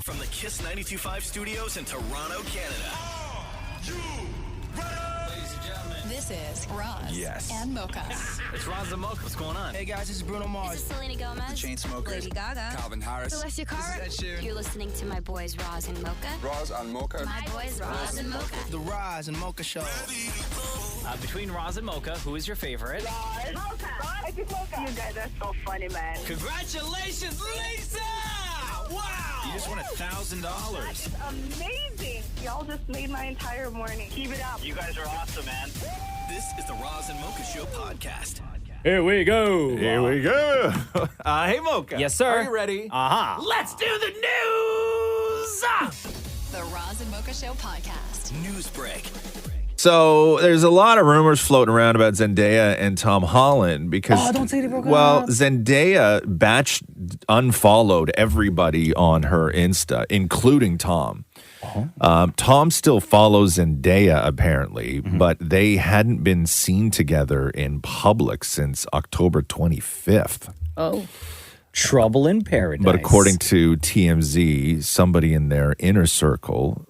From the Kiss 92.5 studios in Toronto, Canada. Ladies and gentlemen, This is Roz and Mocha. it's Roz and Mocha. What's going on? Hey guys, this is Bruno Mars. This is Selena Gomez. Chainsmokers. Lady Gaga. Calvin Harris. Celestia Cara. This is Ed Sheeran. You're listening to my boys Roz and Mocha. Roz and Mocha. My boys Roz and Mocha. The Roz and Mocha Show. Between Roz and Mocha, who is your favorite? Mocha. You guys are so funny, man. Congratulations, Lisa! Wow! You just won $1,000. It's amazing. Y'all just made my entire morning. Keep it up. You guys are awesome, man. This is the Roz and Mocha Show podcast. Here we go. Here we go. Hey, Mocha. Yes, sir. Are you ready? Uh-huh. Let's do the news! The Roz and Mocha Show podcast. News break. So there's a lot of rumors floating around about Zendaya and Tom Holland because don't say they broke well, up. Zendaya unfollowed everybody on her Insta, including Tom. Tom still follows Zendaya apparently, but they hadn't been seen together in public since October 25th. Oh. Trouble in paradise. But according to TMZ, somebody in their inner circle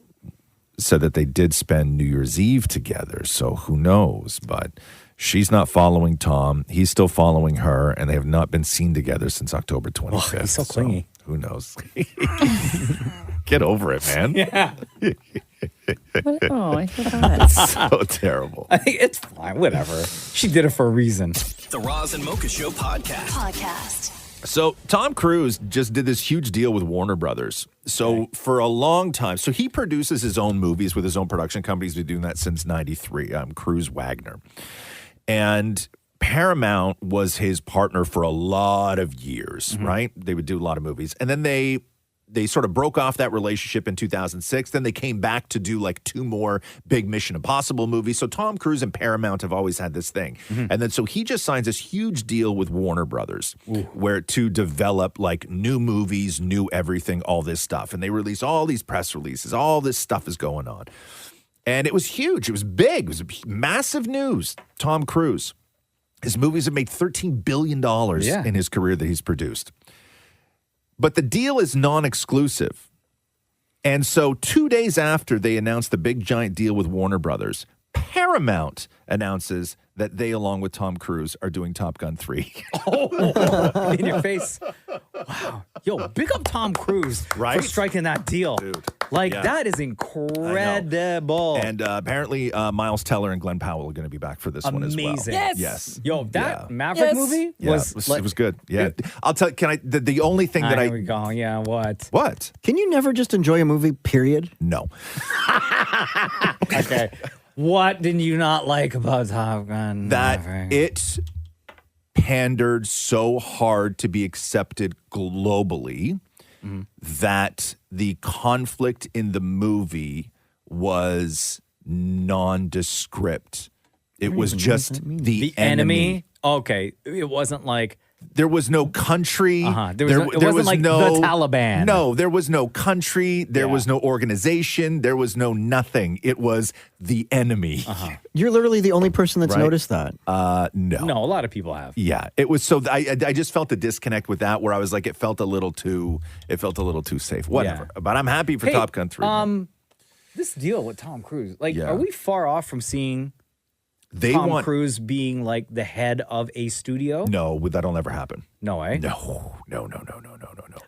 said that they did spend New Year's Eve together. So who knows? But she's not following Tom. He's still following her, and they have not been seen together since October 25th. Oh, he's so clingy. Who knows? Get over it, man. Yeah. Oh, I forgot. It's so terrible. I think it's fine. Whatever. She did it for a reason. The Roz and Mocha Show podcast. So Tom Cruise just did this huge deal with Warner Brothers. So for a long time, so he produces his own movies with his own production company. He's been doing that since 93, Cruise Wagner. And Paramount was his partner for a lot of years, right? They would do a lot of movies. And then they sort of broke off that relationship in 2006. Then they came back to do like 2 more big Mission Impossible movies. So Tom Cruise and Paramount have always had this thing. And then so he just signs this huge deal with Warner Brothers where to develop like new movies, new everything, all this stuff. And they release all these press releases. All this stuff is going on. And it was huge. It was big. It was massive news. Tom Cruise. His movies have made $13 billion in his career that he's produced. But the deal is non-exclusive. And so 2 days after they announced the big giant deal with Warner Brothers, Paramount announces that they, along with Tom Cruise, are doing Top Gun 3. Oh, in your face. Wow. Yo, big up Tom Cruise for striking that deal. Dude. That is incredible. And apparently Miles Teller and Glenn Powell are going to be back for this one as well. Amazing. Yes. Yo, that Maverick movie was it was good. Yeah. I'll tell you, the only thing that here we go. Yeah, what? What? Can you never just enjoy a movie, period? No. Okay. What did you not like about Top Gun? That Maverick? it pandered so hard to be accepted globally that the conflict in the movie was nondescript. It was just the enemy. Okay. It wasn't like... There was no country. There wasn't like the Taliban. No, there was no country. There was no organization. There was no nothing. It was the enemy. You're literally the only person that's noticed that. No. No, a lot of people have. Yeah, it was so. I just felt the disconnect with that, where I was like, it felt a little too safe. Whatever. But I'm happy for Top Gun 3. This deal with Tom Cruise, are we far off from seeing Tom Cruise being like the head of a studio? No, that'll never happen. No way. No.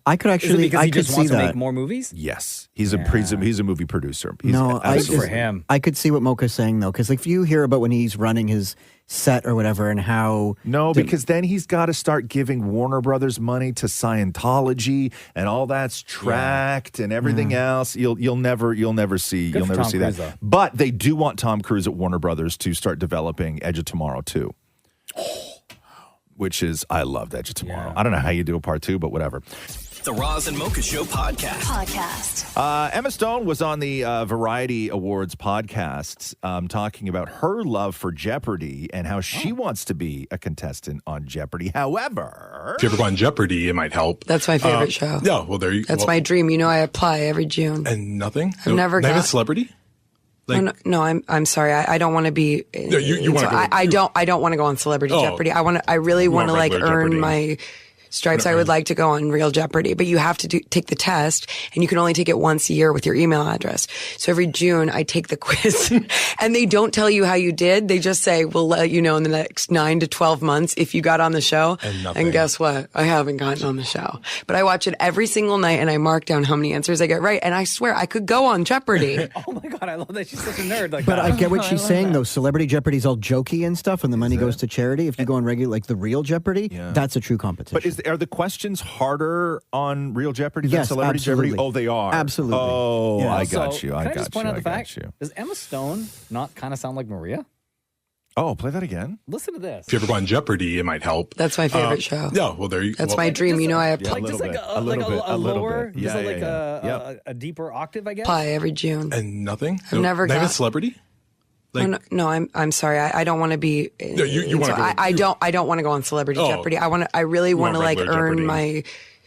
I could actually. Because he just wants to make more movies. Yes, he's a movie producer. For him. I could see what Mocha's saying though, because if you hear about when he's running his set or whatever and how because then he's got to start giving Warner Brothers money to Scientology and all that's tracked and everything else. You'll never see that. Though. But they do want Tom Cruise at Warner Brothers to start developing Edge of Tomorrow 2. Which is, I loved Edge of Tomorrow. Yeah. I don't know how you do a part 2, but whatever. The Roz and Mocha Show podcast. Emma Stone was on the Variety Awards podcast talking about her love for Jeopardy and how she wants to be a contestant on Jeopardy. However... If you ever go on Jeopardy, it might help. That's my favorite show. Yeah, well, there you go. That's my dream. You know, I apply every June. And nothing? I've never got... Not even celebrity? No, I'm sorry. I don't want to be... No, you want to go... I don't want to go on Celebrity Jeopardy. I really want to, earn Jeopardy. my stripes I would like to go on Real Jeopardy, but you have to take the test, and you can only take it once a year with your email address. So every June, I take the quiz, and they don't tell you how you did. They just say, we'll let you know in the next 9 to 12 months if you got on the show. And guess what? I haven't gotten on the show. But I watch it every single night, and I mark down how many answers I get right, and I swear I could go on Jeopardy. Oh my God, I love that she's such a nerd. Like But that. I get what she's saying, though. Celebrity Jeopardy's all jokey and stuff, and the money goes to charity. If you go on regular, like the Real Jeopardy, that's a true competition. But are the questions harder on Real Jeopardy than Yes, Celebrity absolutely. Jeopardy? Oh, they are. Absolutely. Oh, Yeah. I got you. Can I just point out the got fact? you. Does Emma Stone not kind of sound like Maria? Oh, play that again. Listen to this. If you ever go on Jeopardy, it might help. That's my favorite show. Yeah, well, there you go. That's my dream. You know, I have Like just like a lower, just like a deeper octave, I guess. pie every June. And nothing? I've never not even got Celebrity? No, I'm sorry. I don't want to be. No, you want to go. I don't want to go on Celebrity Jeopardy. I really want to like earn Jeopardy. my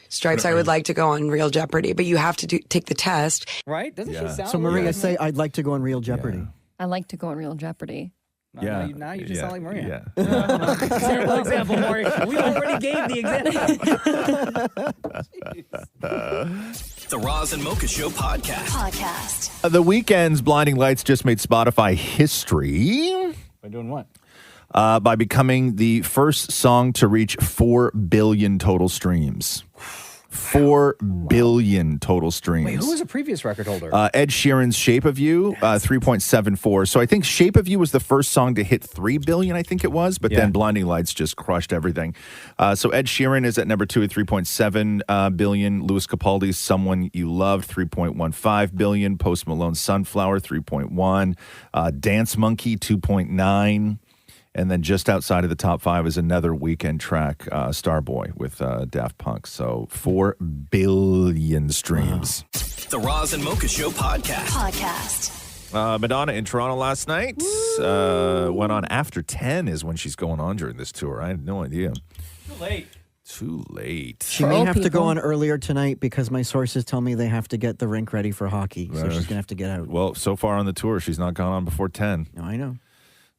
stripes. I would like to go on Real Jeopardy, but you have to take the test. Right? Doesn't she sound? So Maria, say I'd like to go on Real Jeopardy. I like to go on Real Jeopardy. Now you just sound like Maria. Yeah. Terrible example, Maury. We already gave the example. The Roz and Mocha Show podcast. The Weeknd's Blinding Lights just made Spotify history. By doing what? By becoming the first song to reach 4 billion total streams. 4 billion total streams. Wait, who was a previous record holder? Ed Sheeran's Shape of You, 3.74. So I think Shape of You was the first song to hit 3 billion, I think it was, but then Blinding Lights just crushed everything. So Ed Sheeran is at number 2 at 3.7 billion. Louis Capaldi's Someone You Loved, 3.15 billion. Post Malone's Sunflower, 3.1. Dance Monkey, 2.9. And then just outside of the top 5 is another Weeknd track, Starboy with Daft Punk. So 4 billion streams. The Roz and Mocha Show podcast. Madonna in Toronto last night. Went on after 10 is when she's going on during this tour. I had no idea. Too late. She may have to go on earlier tonight because my sources tell me they have to get the rink ready for hockey. So she's going to have to get out. Well, so far on the tour, she's not gone on before 10. No, I know.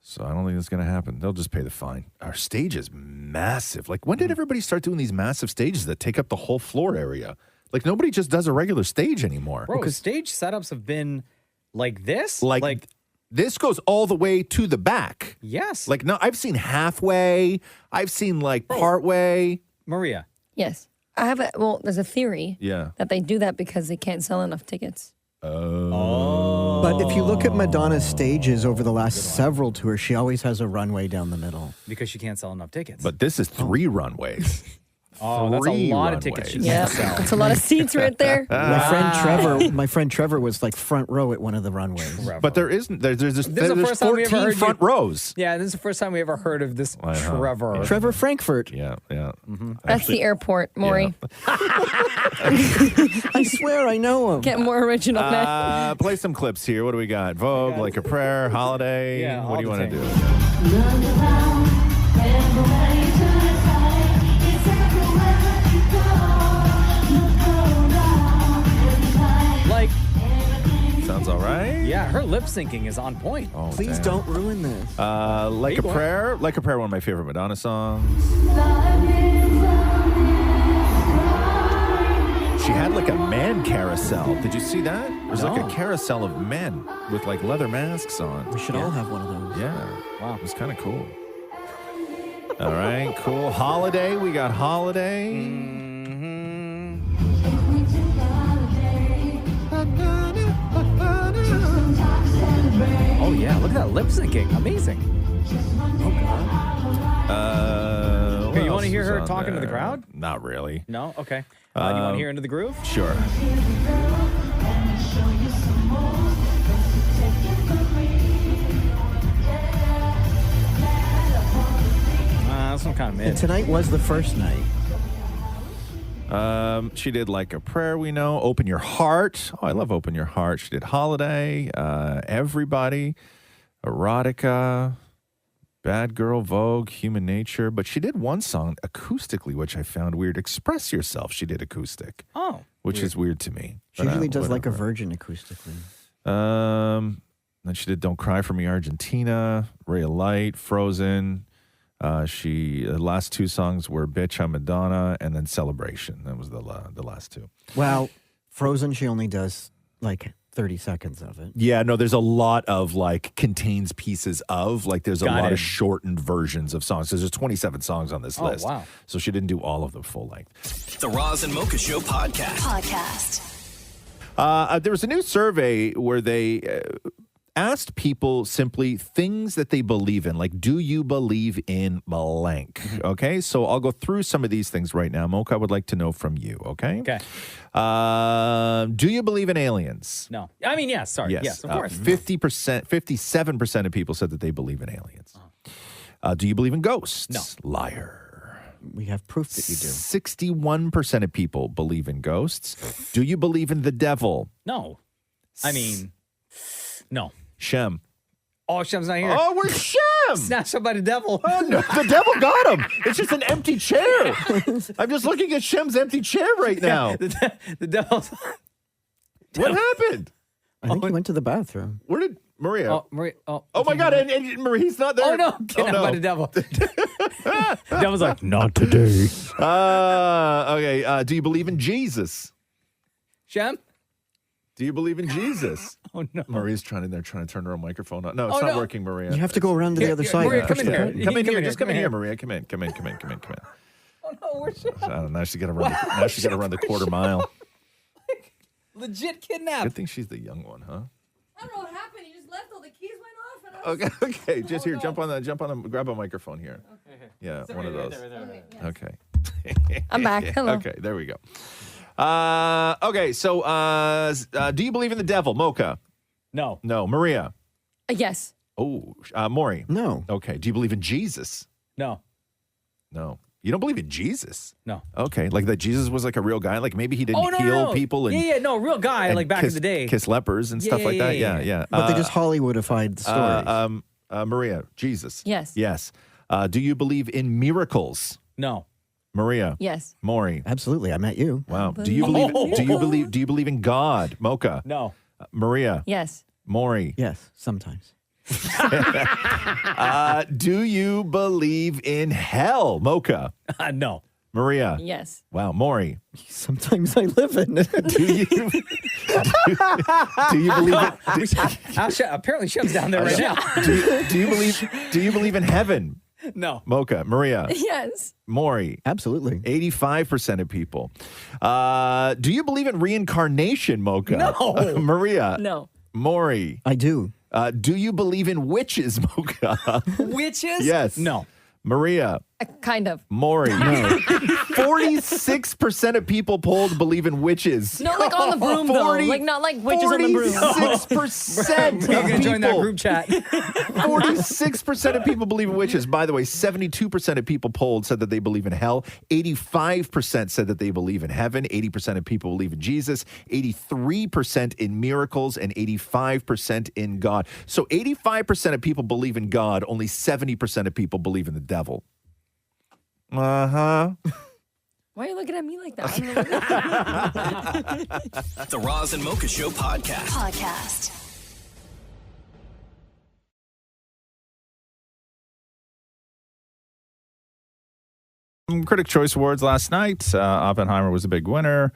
So I don't think that's going to happen. They'll just pay the fine. Our stage is massive. Like, when did everybody start doing these massive stages that take up the whole floor area? Like, nobody just does a regular stage anymore. Bro, stage setups have been like this? Like this goes all the way to the back. Yes. Like, no, I've seen halfway. I've seen, like, partway. Maria. Yes. There's a theory that they do that because they can't sell enough tickets. Oh. But if you look at Madonna's stages over the last several tours, she always has a runway down the middle. Because she can't sell enough tickets. But this is 3 runways. Oh, that's a lot of tickets she can't sell. That's a lot of seats right there. My friend Trevor was like front row at one of the runways. But there isn't. There's This is the first time we ever 14 heard front rows. Yeah, this is the first time we ever heard of this Trevor. Trevor Frankfurt. Yeah. That's the airport, Maury. I swear I know him. Get more original, man. Play some clips here. What do we got? Vogue, Like a Prayer, Holiday. Yeah, what do you want to do? Like, sounds all right. Yeah, her lip syncing is on point. Oh, Please don't ruin this. Like a Prayer. Like a Prayer, one of my favorite Madonna songs. She had like a man carousel. Did you see that? There's like a carousel of men with like leather masks on. We should all have one of those. Yeah. Wow. It was kind of cool. All right, cool. Holiday. We got Holiday. Oh, yeah. Look at that lip syncing. Amazing. Here, you want to hear her talking to the crowd? Not really. No? Okay. Do you want to hear Into the Groove? Sure. That's some kind of mid. And tonight was the first night. She did Like a Prayer, we know. Open Your Heart. Oh, I love Open Your Heart. She did Holiday, Everybody, Erotica, Bad Girl, Vogue, Human Nature. But she did one song acoustically, which I found weird. Express Yourself, she did acoustic. Oh. Which is weird to me. She usually does Like a Virgin acoustically. Then she did Don't Cry For Me, Argentina, Ray of Light, Frozen. The last two songs were Bitch on Madonna and then Celebration. That was the last two. Well, Frozen, she only does like 30 seconds of it. Yeah, no, there's a lot of like contains pieces of, like there's a lot of shortened versions of songs. So there's 27 songs on this list. Wow. So she didn't do all of them full length. The Roz and Mocha Show podcast. There was a new survey where they asked people simply things that they believe in. Like, do you believe in blank? Okay, so I'll go through some of these things right now. Mocha, I would like to know from you, okay? Okay. Do you believe in aliens? No. I mean, yes, sorry. Yes, of course. 57% of people said that they believe in aliens. Do you believe in ghosts? No. Liar. We have proof that you do. 61% of people believe in ghosts. Do you believe in the devil? No. I mean, no. Shem. Oh, Shem's not here. Oh, where's Shem? Snatched up by the devil. Oh, no, the devil got him. It's just an empty chair. I'm just looking at Shem's empty chair right now. The devil's... What happened? I think he went to the bathroom. Where did Maria? Oh, Maria. Oh my God. And Marie's not there. Oh, no. Kidnapped by the devil. The devil's like, not today. Okay. Do you believe in Jesus? Shem? Do you believe in Jesus? Oh, no. Maria's trying to turn her own microphone on. No, it's not working, Maria. You have to go around to the other side. Maria, come in here. Come in here. Just come in here, Maria. Come in. Oh, no. Where's Shem? I don't know. Now she's got to run. Now she's got to run the quarter mile. Legit kidnapped. Good thing she's the young one, huh? I don't know what happened. You just left, all the keys went off. And Okay. Just here. Jump on the. Grab a microphone here. Okay. Yeah, one of those. Okay. I'm back. Hello. Okay. There we go. Okay. So, do you believe in the devil, Mocha? No. No. Maria? Yes. Oh, Maury? No. Okay. Do you believe in Jesus? No. No. You don't believe in Jesus? No. Okay. Like that Jesus was like a real guy? Like maybe he didn't heal people and no, real guy, like back in the day. Kiss lepers and stuff like that? Yeah. But they just Hollywoodified the story. Maria, Jesus? Yes. Yes. Do you believe in miracles? No. Maria? Yes. Maury? Absolutely. I met you. Wow. Do you believe in God? Mocha? No. Maria? Yes. Maury? Yes, sometimes. Do you believe in hell, Mocha? No. Maria? Yes. Wow, Maury? Sometimes I live in it. Do you believe it? Apparently Shem's down there right now. Do you believe in heaven? No. Mocha? Maria? Yes. Maury? Absolutely. 85% of people. Do you believe in reincarnation, Mocha? No. Maria? No. Maury? I do. Do you believe in witches, Mocha? Witches? Yes. No. Maria? Kind of. Maury? No. 46% of people polled believe in witches. Not like on the broom, though. Like, not like witches on the broom. 46% You're going to join that group chat. 46% of people believe in witches. By the way, 72% of people polled said that they believe in hell. 85% said that they believe in heaven. 80% of people believe in Jesus. 83% in miracles and 85% in God. So 85% of people believe in God. Only 70% of people believe in the devil. Uh-huh. Why are you looking at me like that? The Roz and Mocha Show podcast. Critic Choice Awards last night. Oppenheimer was a big winner,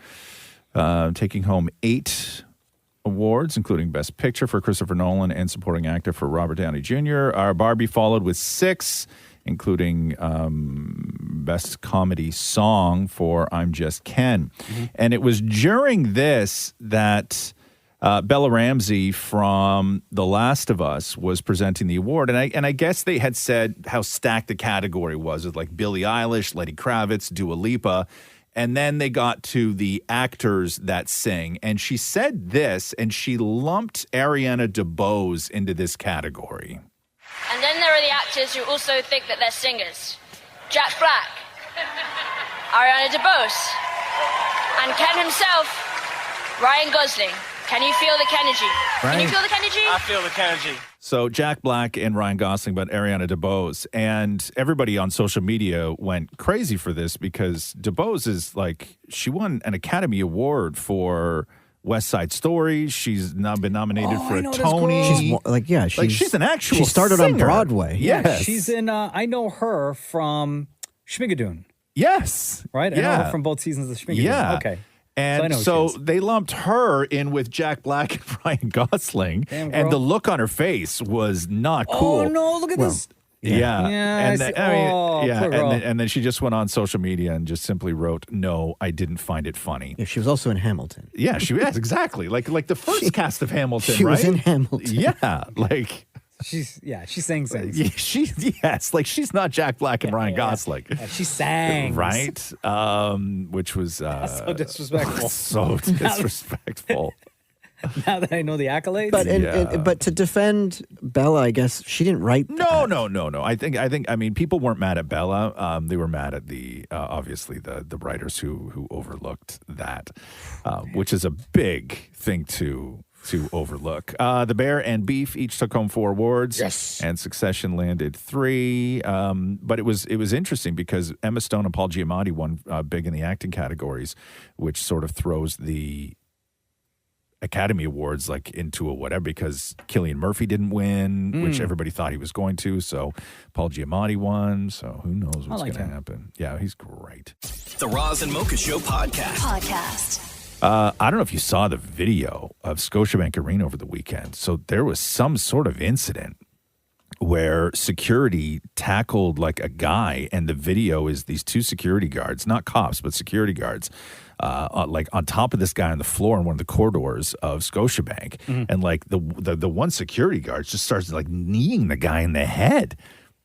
taking home 8 awards, including Best Picture for Christopher Nolan and Supporting Actor for Robert Downey Jr. Our Barbie followed with 6, including Best Comedy Song for I'm Just Ken. Mm-hmm. And it was during this that Bella Ramsey from The Last of Us was presenting the award. And I guess they had said how stacked the category was with like Billie Eilish, Lenny Kravitz, Dua Lipa. And then they got to the actors that sing. And she said this, and she lumped Ariana DeBose into this category. And then there are the actors who also think that they're singers. Jack Black, Ariana DeBose, and Ken himself, Ryan Gosling. Can you feel the Kenergy? Can you feel the Kenergy? I feel the Kenergy. So Jack Black and Ryan Gosling, but Ariana DeBose. And everybody on social media went crazy for this because DeBose is like, she won an Academy Award for West Side Story. She's now been nominated for a know this Tony. girl. She's an actual She started on singer. Broadway. Yes. She's in, I know her from Schmigadoon. Yes. Right? I know her from both seasons of Schmigadoon. Yeah. Okay. And so they lumped her in with Jack Black and Ryan Gosling. Damn, and girl. the look on her face was not cool. Oh, no, look at this. Yeah. Yeah, And I see. then, Poor girl. and then she just went on social media and just simply wrote, "No, I didn't find it funny." Yeah, she was also in Hamilton. Yeah, she was exactly like the first cast of Hamilton. She right? was in Hamilton. Yeah, like she sings. she's not Jack Black and Ryan Gosling. Yeah, she sang. Right? Which was so disrespectful. So disrespectful. Now that I know the accolades. But to defend Bella, I guess she didn't write. No. I think people weren't mad at Bella. They were mad at the obviously the writers who overlooked that, which is a big thing to overlook. The Bear and Beef each took home 4 awards. Yes. And Succession landed 3. But it was interesting because Emma Stone and Paul Giamatti won big in the acting categories, which sort of throws the Academy Awards like into a whatever, because Cillian Murphy didn't win, which everybody thought he was going to. So Paul Giamatti won. So who knows what's going to happen? Yeah, he's great. The Roz and Mocha Show podcast. I don't know if you saw the video of Scotiabank Arena over the weekend. So there was some sort of incident where security tackled like a guy, and the video is these 2 security guards, not cops, but security guards, like on top of this guy on the floor in one of the corridors of Scotiabank. And like the one security guard just starts like kneeing the guy in the head.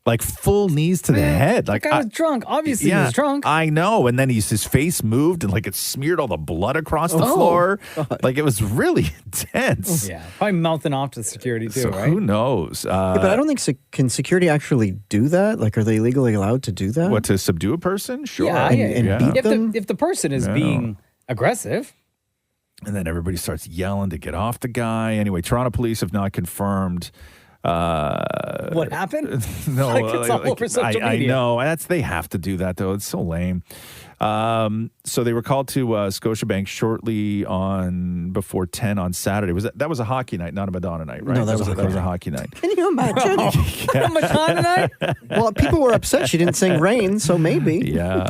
Like full knees to the head. Like that guy was drunk. Obviously, he was drunk. I know. And then his face moved and like it smeared all the blood across the floor. God. Like it was really intense. Yeah, probably mouthing off to security too, So right? who knows? But I don't think can security actually do that? Like, are they legally allowed to do that? What, to subdue a person? Sure. Yeah, And beat them? If the person is being aggressive. And then everybody starts yelling to get off the guy. Anyway, Toronto police have not confirmed what happened? No, like it's all over social I media. know. They have to do that, though. It's so lame. So they were called to Scotiabank shortly before 10 on Saturday. That was a hockey night, not a Madonna night, right? No, that was a hockey night. Can you imagine? Madonna night? Well, people were upset she didn't sing Rain, so maybe. Yeah.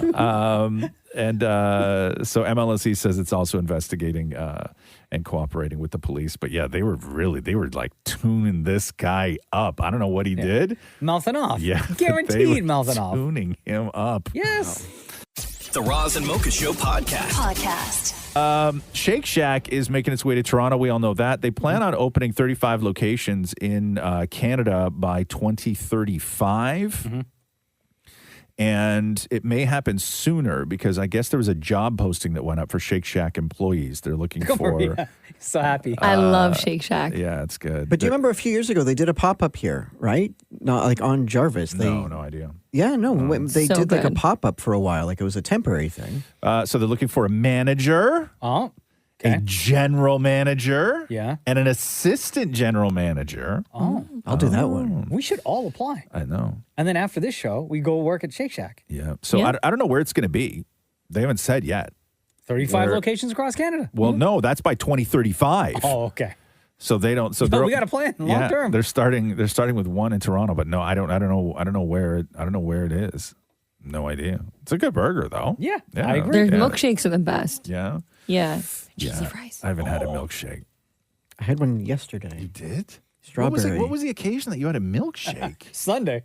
And so MLSE says it's also investigating and cooperating with the police. But yeah, they were like tuning this guy up. I don't know what he did. Mouthing off. Yeah. Guaranteed they were mouthing off. Tuning him up. Yes. The Roz and Mocha Show podcast. Shake Shack is making its way to Toronto. We all know that. They plan on opening 35 locations in Canada by 2035. And it may happen sooner because I guess there was a job posting that went up for Shake Shack employees. They're looking for. Yeah. So happy. I love Shake Shack. Yeah, it's good. But do you remember a few years ago they did a pop-up here, right? Not like on Jarvis. No idea. Yeah, no. They So did like a good. pop-up for a while. Like it was a temporary thing. So they're looking for a manager, Oh. a general manager, Yeah. and an assistant general manager. Oh. I'll do that one. We should all apply. I know. And then after this show, we go work at Shake Shack. Yeah. So Yeah. I don't know where it's going to be. They haven't said yet. 35 Where- locations across Canada. Well, no, that's by 2035. Oh, okay. So they don't. So No, they're, we got a plan long yeah, term. They're starting with one in Toronto, but no, I don't know where it is. No idea. It's a good burger though. Yeah, I agree. Their Yeah. milkshakes are the best. Yeah. Yeah. Yeah. I haven't had a milkshake. I had one yesterday. You did? Strawberry. What was the occasion that you had a milkshake? Sunday.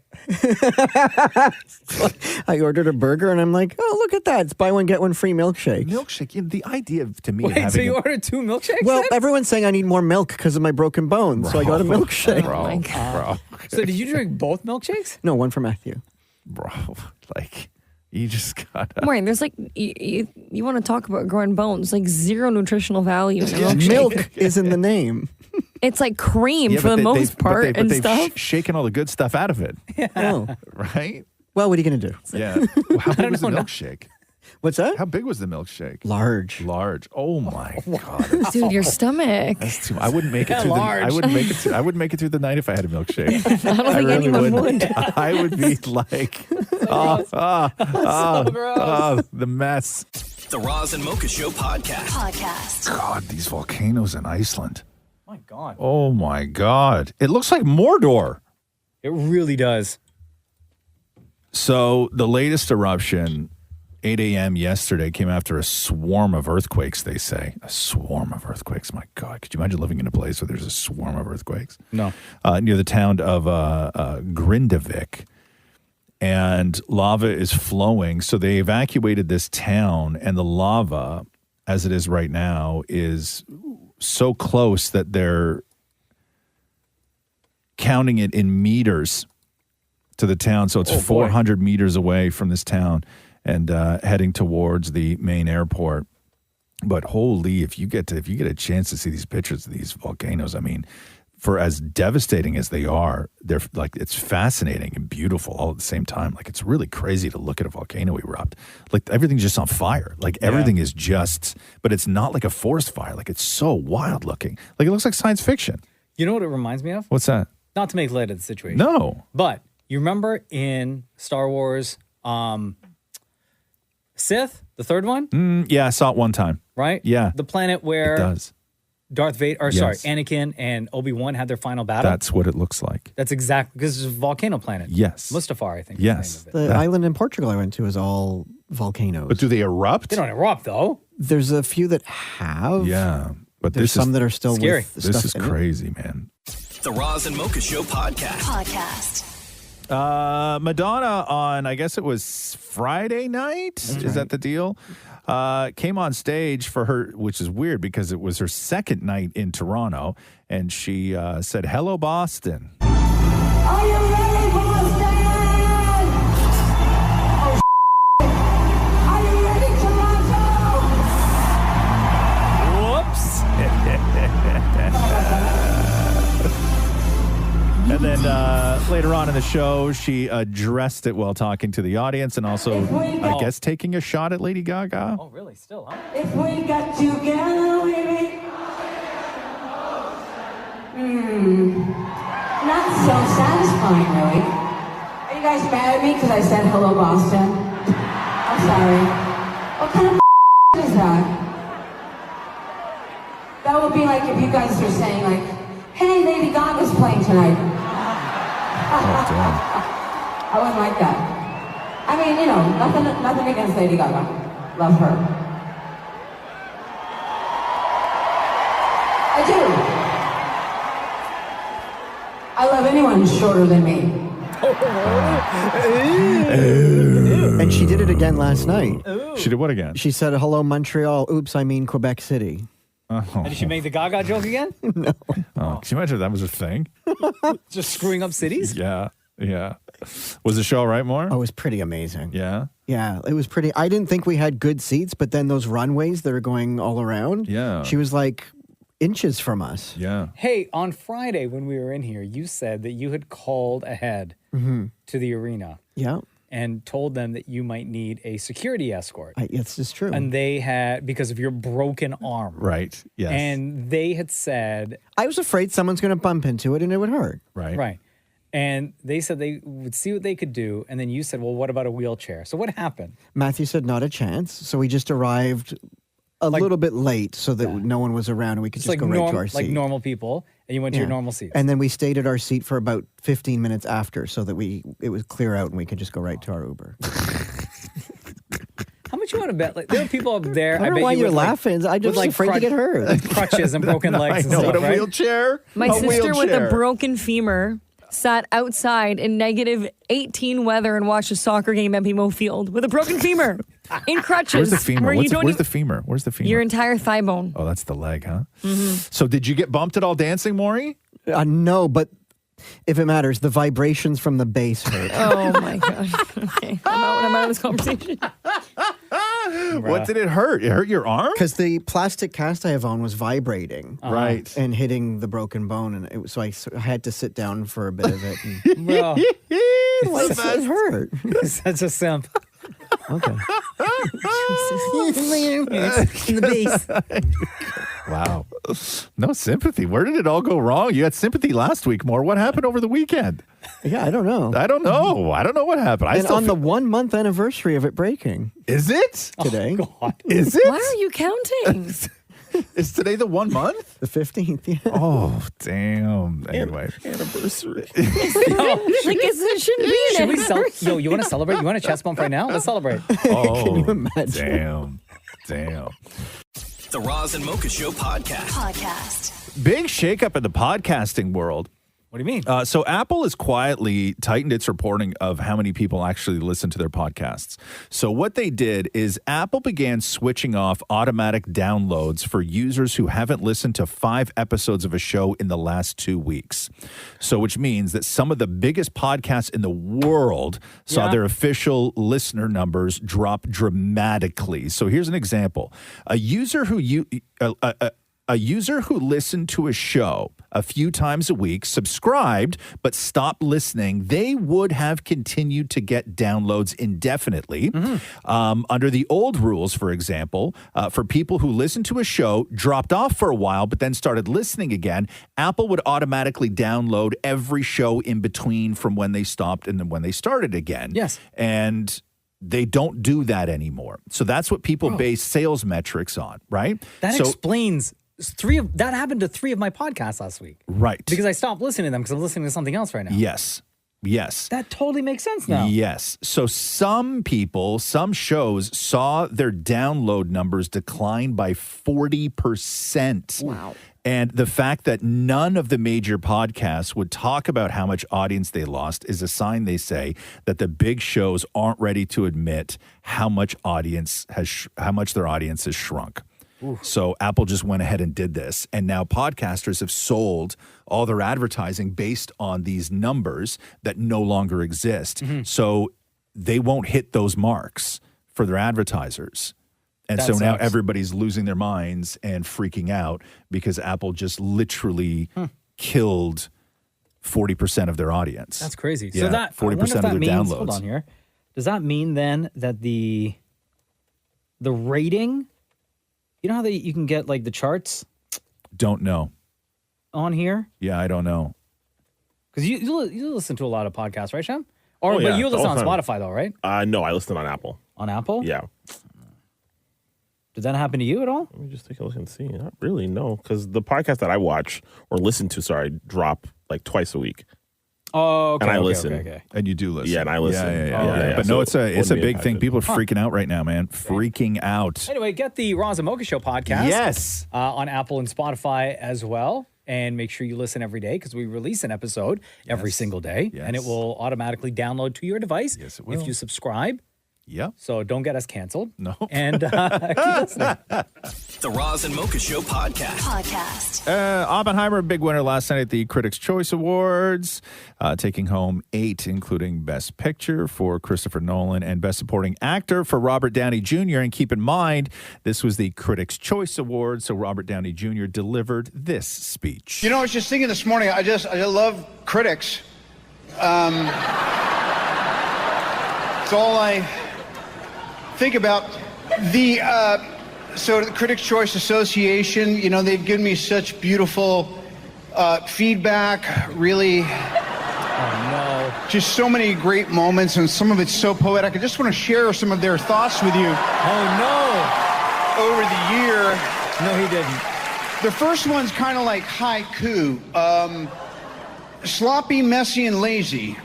I ordered a burger and I'm like, oh, look at that. It's buy one, get one free milkshake. Milkshake. You know, the idea to me of Wait, having so you ordered 2 milkshakes? Well, then? everyone's saying I need more milk because of my broken bones. So I got a milkshake. Bro, Oh my God. bro, So did you drink both milkshakes? No, one for Matthew. bro, like you just gotta. Maureen, there's like, you want to talk about growing bones, like zero nutritional value in a milkshake. Milk is in the name. It's like cream Yeah, for but the they- most but part they- but and they've stuff. shaken all the good stuff out of it, Oh. right? Well, what are you going to do? Yeah. Well, how big was the know now. milkshake? What's that? How big was the milkshake? Large. Large. Oh my god. Dude, your stomach. That's too. I wouldn't make it Yeah, through. large. I wouldn't make it. I wouldn't make it through the night if I had a milkshake. I don't think really anyone wouldn't. would. I would be like, the mess. The Roz and Mocha Show podcast. God, these volcanoes in Iceland. My God. Oh, my God. It looks like Mordor. It really does. So the latest eruption, 8 a.m. yesterday, came after a swarm of earthquakes, they say. A swarm of earthquakes. My God. Could you imagine living in a place where there's a swarm of earthquakes? No. Near the town of Grindavik. And lava is flowing. So they evacuated this town, and the lava, as it is right now, is so close that they're counting it in meters to the town. So it's 400 meters away from this town and heading towards the main airport. But holy, if you get a chance to see these pictures of these volcanoes, I mean, for as devastating as they are, they're like, it's fascinating and beautiful all at the same time. Like, it's really crazy to look at a volcano erupt. Like, everything's just on fire. Like, everything is just, but it's not like a forest fire. Like, it's so wild looking. Like, it looks like science fiction. You know what it reminds me of? What's that? Not to make light of the situation. No. But you remember in Star Wars, Sith, the third one? Yeah, I saw it one time. Right? Yeah. The planet where It does. Darth Vader, Anakin and Obi-Wan had their final battle. That's what it looks like. That's exactly, because it's a volcano planet. Yes. Mustafar, I think. Yes. The island in Portugal I went to is all volcanoes. But do they erupt? They don't erupt, though. There's a few that have. Yeah. But there's some that are still scary. with This stuff is in it. crazy, man. The Roz and Mocha Show podcast. Madonna on, I guess it was Friday night. Is that the deal? Came on stage for her, which is weird because it was her second night in Toronto, and she said, "Hello, Boston." Are you ready, Boston? Oh, are you ready, Toronto? And then later on in the show, she addressed it while talking to the audience and also, I guess, taking a shot at Lady Gaga. Oh, really? Still, huh? If we got together, baby. Not so satisfying, really. Are you guys mad at me because I said hello, Boston? I'm sorry. What kind of is that? That would be like if you guys were saying, like, hey, Lady Gaga's playing tonight. I wouldn't like that. I mean, you know, nothing against Lady Gaga. Love her. I do. I love anyone shorter than me. And she did it again last night. She did what again? She said, hello, Montreal. Oops, I mean Quebec City. Oh. And did she make the Gaga joke again? No. Oh, can you imagine if that was a thing? Just screwing up cities? Yeah. Was the show all right, Maura? Oh, it was pretty amazing. Yeah? Yeah, it was pretty. I didn't think we had good seats, but then those runways that are going all around. Yeah. She was like inches from us. Yeah. Hey, on Friday when we were in here, you said that you had called ahead to the arena. Yeah. And told them that you might need a security escort. It's just true. And they had, because of your broken arm. Right. Yes. And they had said. I was afraid someone's going to bump into it and it would hurt. Right. And they said they would see what they could do. And then you said, well, what about a wheelchair? So what happened? Matthew said not a chance. So we just arrived a little bit late so that no one was around and we could just go right to our seat. Like normal people. And you went to your normal seats. And then we stayed at our seat for about 15 minutes after so that it was clear out and we could just go right to our Uber. How much you want to bet? Like, there are people up there. I don't know why you're laughing. I'm just afraid to get hurt. With crutches and broken legs and stuff, but a right? wheelchair? My sister with a broken femur sat outside in -18 weather and watched a soccer game at BMO Field with a broken femur in crutches. Where's the femur? where Where's the femur? Where's the femur? Your entire thigh bone. Oh, that's the leg, huh? Mm-hmm. So did you get bumped at all dancing, Maury? No, but if it matters, the vibrations from the bass hurt. Oh my God. Okay. I'm out of this conversation. What did it hurt? It hurt your arm? Because the plastic cast I have on was vibrating. Right. And hitting the broken bone. And so I had to sit down for a bit of it. And Bro, it hurt. such a simp. Okay. In the base. Wow. No sympathy. Where did it all go wrong? You had sympathy last week, more. What happened over the weekend? Yeah, I don't know. I don't know what happened. And on the 1 month anniversary of it breaking. Is it? Today. Oh, God. Is it? Why are you counting? Is today the 1 month? The 15th, yeah. Oh, damn. Anyway. Anniversary. Like it shouldn't be Should an we anniversary. Yo, you want to celebrate? You want a chest bump right now? Let's celebrate. Oh, Can you imagine? Damn. The Roz and Mocha Show podcast. Big shakeup in the podcasting world. What do you mean? So Apple has quietly tightened its reporting of how many people actually listen to their podcasts. So what they did is Apple began switching off automatic downloads for users who haven't listened to 5 episodes of a show in the last 2 weeks. So which means that some of the biggest podcasts in the world saw their official listener numbers drop dramatically. So here's an example. A user who listened to a show a few times a week, subscribed, but stopped listening, they would have continued to get downloads indefinitely. Under the old rules, for example, for people who listened to a show, dropped off for a while, but then started listening again, Apple would automatically download every show in between from when they stopped and then when they started again. Yes. And they don't do that anymore. So that's what people base sales metrics on, right? That explains that happened to 3 of my podcasts last week. Right. Because I stopped listening to them because I'm listening to something else right now. Yes. That totally makes sense now. Yes. So some shows saw their download numbers decline by 40%. Wow. And the fact that none of the major podcasts would talk about how much audience they lost is a sign, they say, that the big shows aren't ready to admit how much their audience has shrunk. Oof. So Apple just went ahead and did this. And now podcasters have sold all their advertising based on these numbers that no longer exist. So they won't hit those marks for their advertisers. And so now everybody's losing their minds and freaking out because Apple just literally killed 40% of their audience. That's crazy. Yeah, so that 40% of their downloads. Hold on here. Does that mean then that the rating, you know how you can get like the charts? Don't know. On here? Yeah, I don't know. Because you listen to a lot of podcasts, right, Shem? But you listen on Spotify though, right? No, I listen on Apple. On Apple? Yeah. Did that happen to you at all? Let me just take a look and see. Not really, no. Because the podcast that I watch or listen to, drop like twice a week. Oh, okay. And I listen. Okay. And you do listen. Yeah, and I listen. Yeah. But no, it's a big thing. People are freaking out right now, man. Freaking out. Anyway, get the Roz and Mocha Show podcast. Yes. On Apple and Spotify as well. And make sure you listen every day because we release an episode every single day. Yes. And it will automatically download to your device. Yes, it will. If you subscribe. Yep. So don't get us canceled. No. And keep listening. The Roz and Mocha Show podcast. Oppenheimer, big winner last night at the Critics' Choice Awards, taking home 8, including Best Picture for Christopher Nolan and Best Supporting Actor for Robert Downey Jr. And keep in mind, this was the Critics' Choice Awards, so Robert Downey Jr. delivered this speech. You know, I was just thinking this morning, I love critics. It's all I think about. The Critics' Choice Association, you know, they've given me such beautiful feedback, really. Oh, no. Just so many great moments, and some of it's so poetic. I just want to share some of their thoughts with you. Oh, no. Over the year. No, he didn't. The first one's kind of like haiku. Sloppy, messy, and lazy.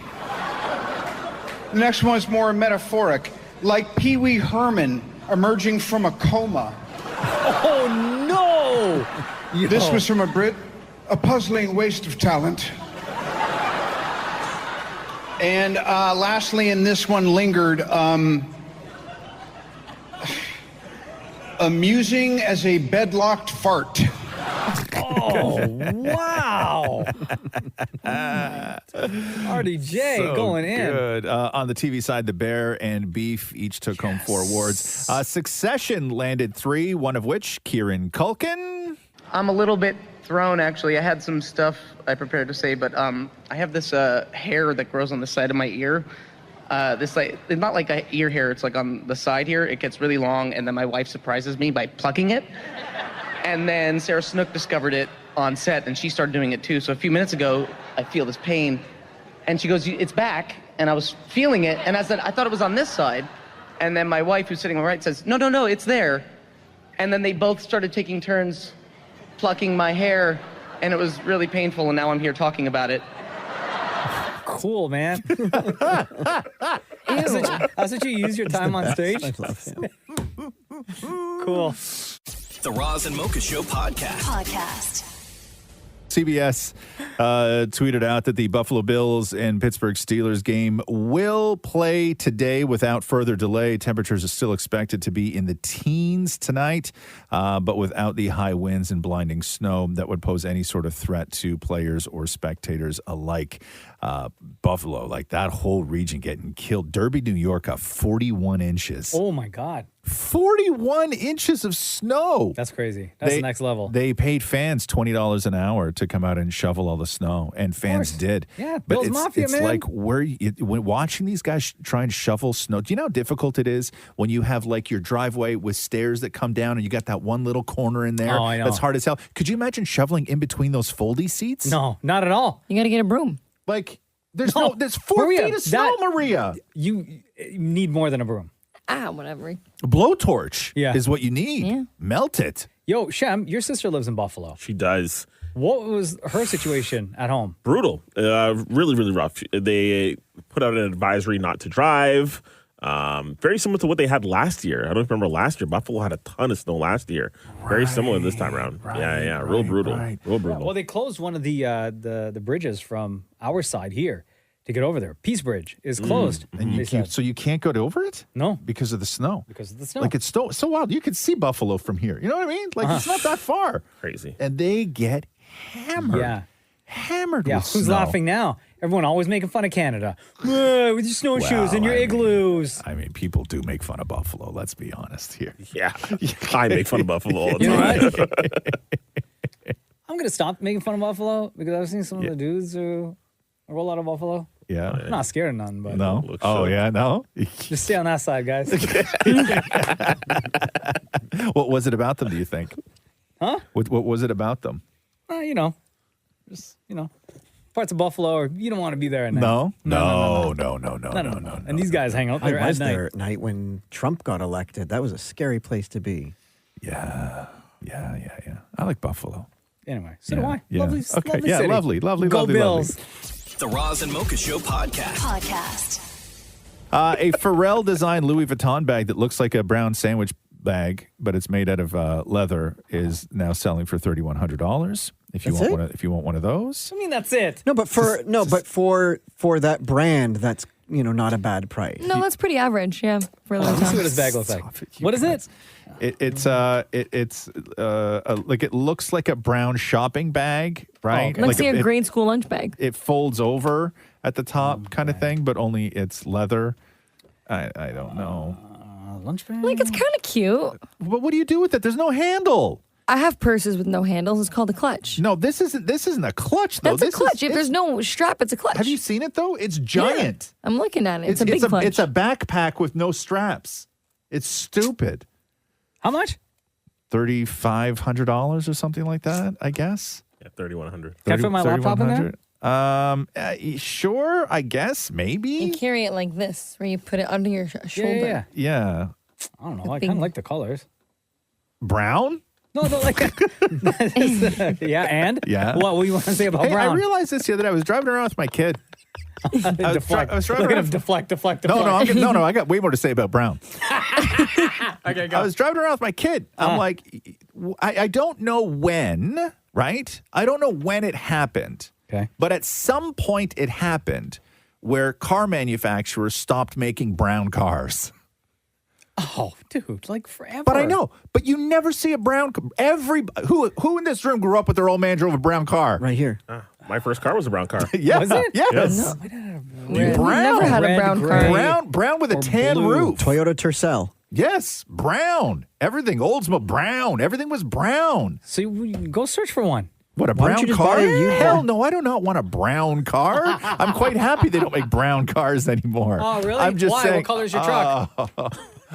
The next one's more metaphoric, like Pee Wee Herman emerging from a coma. Oh, no! This was from a Brit, a puzzling waste of talent. And lastly, in this one lingered, amusing as a bedlocked fart. Oh, wow. RDJ So going in. Good. On the TV side, The Bear and Beef each took home 4 awards. Succession landed 3, one of which, Kieran Culkin. I'm a little bit thrown, actually. I had some stuff I prepared to say, but I have this hair that grows on the side of my ear. It's not like a ear hair, it's like on the side here. It gets really long, and then my wife surprises me by plucking it. And then Sarah Snook discovered it on set, and she started doing it too. So a few minutes ago, I feel this pain, and she goes, "It's back." And I was feeling it, and I said, "I thought it was on this side." And then my wife, who's sitting on my right, says, "No, no, no, it's there." And then they both started taking turns plucking my hair, and it was really painful, and now I'm here talking about it. Cool, man. That's what you use your time on stage? I love him. Cool. The Roz and Mocha Show podcast. CBS tweeted out that the Buffalo Bills and Pittsburgh Steelers game will play today without further delay. Temperatures are still expected to be in the teens tonight, but without the high winds and blinding snow that would pose any sort of threat to players or spectators alike. Buffalo, like that whole region getting killed. Derby, New York, 41 inches. Oh, my God. 41 inches of snow. That's crazy. That's the next level. They paid fans $20 an hour to come out and shovel all the snow, and fans did. Yeah, but Bill's it's, Mafia, it's man. like when watching these guys try and shovel snow. Do you know how difficult it is when you have like your driveway with stairs that come down and you got that one little corner in there? Oh, I know. That's hard as hell. Could you imagine shoveling in between those foldy seats? No, not at all. You got to get a broom. Like there's 4 feet of snow, Maria. You need more than a broom. Whatever. A blowtorch is what you need. Yeah. Melt it. Yo, Shem, your sister lives in Buffalo. She does. What was her situation at home? Brutal. Really, really rough. They put out an advisory not to drive. Very similar to what they had last year. I don't remember last year. Buffalo had a ton of snow last year. Very similar this time around. Real brutal. Real brutal. Well, they closed one of the bridges from our side here to get over there. Peace Bridge is closed. And so you can't go over it? No. Because of the snow. Because of the snow. Like it's so wild. You can see Buffalo from here. You know what I mean? Like it's not that far. Crazy. And they get hammered. Yeah. Hammered Yeah, with who's snow. laughing now? Everyone always making fun of Canada. With your snowshoes and your igloos. I mean, people do make fun of Buffalo. Let's be honest here. Yeah. I make fun of Buffalo all the You know time. what? I'm going to stop making fun of Buffalo because I've seen some of the dudes who roll out of Buffalo. Yeah. I'm not scared of none, but No? Oh, yeah, no? just stay on that side, guys. What was it about them, do you think? Huh? What was it about them? Just parts of Buffalo, or you don't want to be there at night. No. And these guys hang out there I was at night. there at night when Trump got elected. That was a scary place to be. Yeah. I like Buffalo. Anyway, so do I. Yeah. Lovely, Okay. lovely Yeah, city. lovely. Go Bills. The Roz and Mocha Show podcast. A Pharrell-designed Louis Vuitton bag that looks like a brown sandwich bag, but it's made out of leather, is now selling for $3,100. If you want one of those, I mean, that's it. No, but for that brand, that's not a bad price. No, that's pretty average. Yeah, for Let me see what his bag looks like. What is it? It's like it looks like a brown shopping bag, right? Looks like a grade school lunch bag. It folds over at the top, kind of thing, but only it's leather. I don't know. Lunch bag? Like, it's kind of cute. But what do you do with it? There's no handle. I have purses with no handles. It's called a clutch. No, this isn't a clutch though. That's a clutch. If there's no strap, it's a clutch. Have you seen it though? It's giant. I'm looking at it. It's a big clutch. It's a backpack with no straps. It's stupid. How much? $3,500 or something like that, I guess. Yeah, $3,100. Can I fit my laptop in there? Sure, I guess, maybe. You carry it like this, where you put it under your shoulder. Yeah. I don't know. I kind of like the colors. Brown? No, like yeah, and yeah. What do you want to say about Hey, brown? I realized this the other day. I was driving around with my kid. Deflect. I was driving Look at around. him deflect. No, I got way more to say about brown. Okay, go. I was driving around with my kid. I'm like, I don't know when, right? I don't know when it happened. Okay. But at some point it happened where car manufacturers stopped making brown cars. Oh, dude, like forever. But I know. But you never see a brown. Who in this room grew up with their old man drove a brown car? Right here. My first car was a brown car. Yeah. Was it? Yes. We've never had a brown car. Brown with a tan blue. roof. Toyota Tercel. Yes, brown. Everything. Oldsmobile brown. Everything was brown. So you go search for one. What, a Why don't brown you just car? buy a used Hell one? no, I do not want a brown car. I'm quite happy they don't make brown cars anymore. Oh, really? I'm just Why? saying. What color is your truck?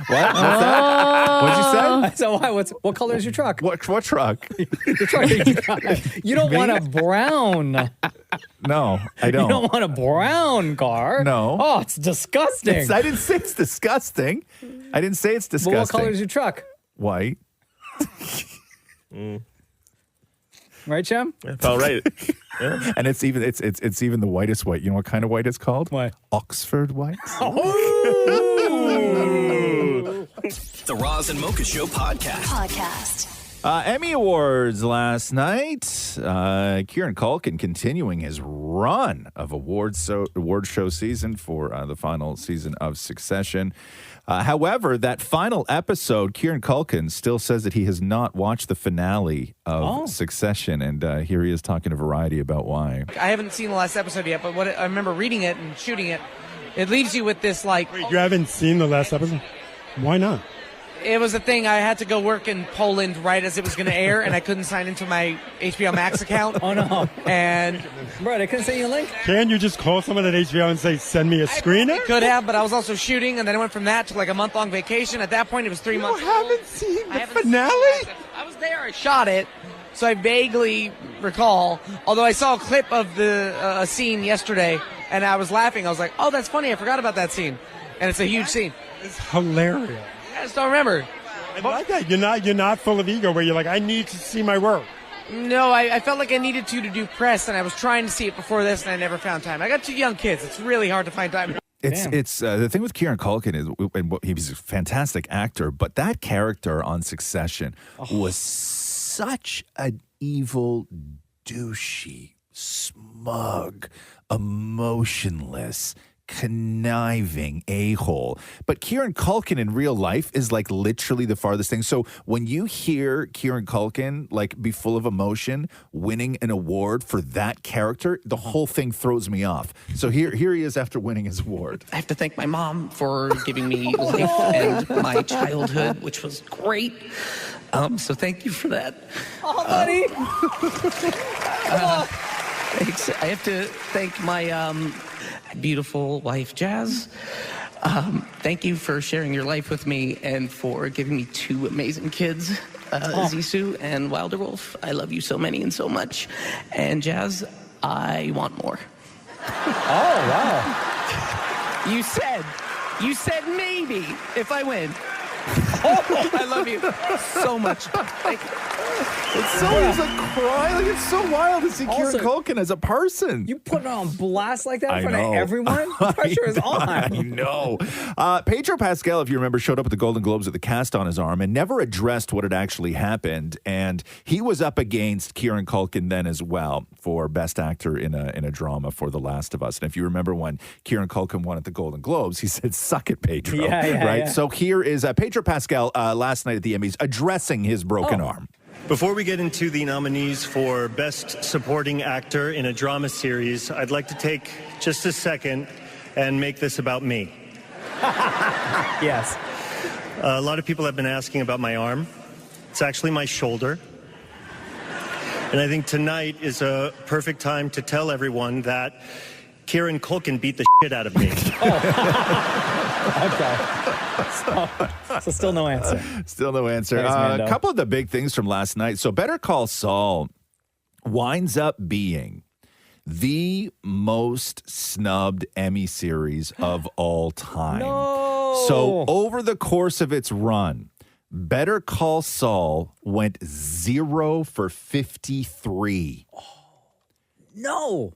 What? What's that? What'd you say? So why? What color is your truck? What truck? Your truck that you drive. You don't want a brown. No, I don't. You don't want a brown car. No. Oh, it's disgusting. I didn't say it's disgusting. I didn't say it's disgusting. But what color is your truck? White. Right, Chem? That felt right. Yeah. And it's even the whitest white. You know what kind of white it's called? What? Oxford white. The Roz and Mocha Show Podcast. Emmy Awards last night. Kieran Culkin continuing his run of award show season for the final season of Succession. However, that final episode, Kieran Culkin still says that he has not watched the finale of Succession, and here he is talking to Variety about why. I haven't seen the last episode yet, but I remember reading it and shooting it. It leaves you with this like... Wait, you haven't seen the last episode? Why not? It was a thing. I had to go work in Poland right as it was going to air, and I couldn't sign into my HBO Max account. Oh, no. And... Bro, they couldn't send you a link? Can you just call someone at HBO and say, send me a screener? I could have, but I was also shooting, and then I went from that to like a month-long vacation. At that point, it was 3 months. You haven't seen the finale? I was there. I shot it, so I vaguely recall. Although I saw a clip of a scene yesterday, and I was laughing. I was like, oh, that's funny. I forgot about that scene. And it's a huge scene. It's hilarious. I just don't remember. I like that. You're not full of ego where you're like, I need to see my work. No, I felt like I needed to do press, and I was trying to see it before this, and I never found time. I got 2 young kids. It's really hard to find time. It's the thing with Kieran Culkin is he's a fantastic actor, but that character on Succession was such an evil, douchey, smug, emotionless, conniving a-hole. But Kieran Culkin in real life is like literally the farthest thing. So when you hear Kieran Culkin like be full of emotion, winning an award for that character, the whole thing throws me off. So here he is after winning his award. I have to thank my mom for giving me life and my childhood, which was great. So thank you for that. Oh, buddy. Thanks. I have to thank my beautiful wife, Jazz. Thank you for sharing your life with me and for giving me 2 amazing kids, Zissou and Wilder Wolf. I love you so many and so much. And Jazz, I want more. Oh, wow. You said maybe if I win. I love you so much. Thank you. It's so he's like crying. Like it's so wild to see Kieran Culkin as a person. You put it on blast like that in I front know. of everyone? The pressure is on. I know. Pedro Pascal, if you remember, showed up at the Golden Globes with a cast on his arm and never addressed what had actually happened. And he was up against Kieran Culkin then as well for Best Actor in a drama for The Last of Us. And if you remember when Kieran Culkin won at the Golden Globes, he said, "Suck it, Pedro." Yeah, right? yeah. So here is Pedro Pascal last night at the Emmys addressing his broken arm. Before we get into the nominees for Best Supporting Actor in a Drama Series, I'd like to take just a second and make this about me. Yes. A lot of people have been asking about my arm. It's actually my shoulder. And I think tonight is a perfect time to tell everyone that Kieran Culkin beat the shit out of me. Okay. So still no answer. Still no answer. Thanks, Mando. A couple of the big things from last night. So Better Call Saul winds up being the most snubbed Emmy series of all time. No. So over the course of its run, Better Call Saul went 0 for 53. No.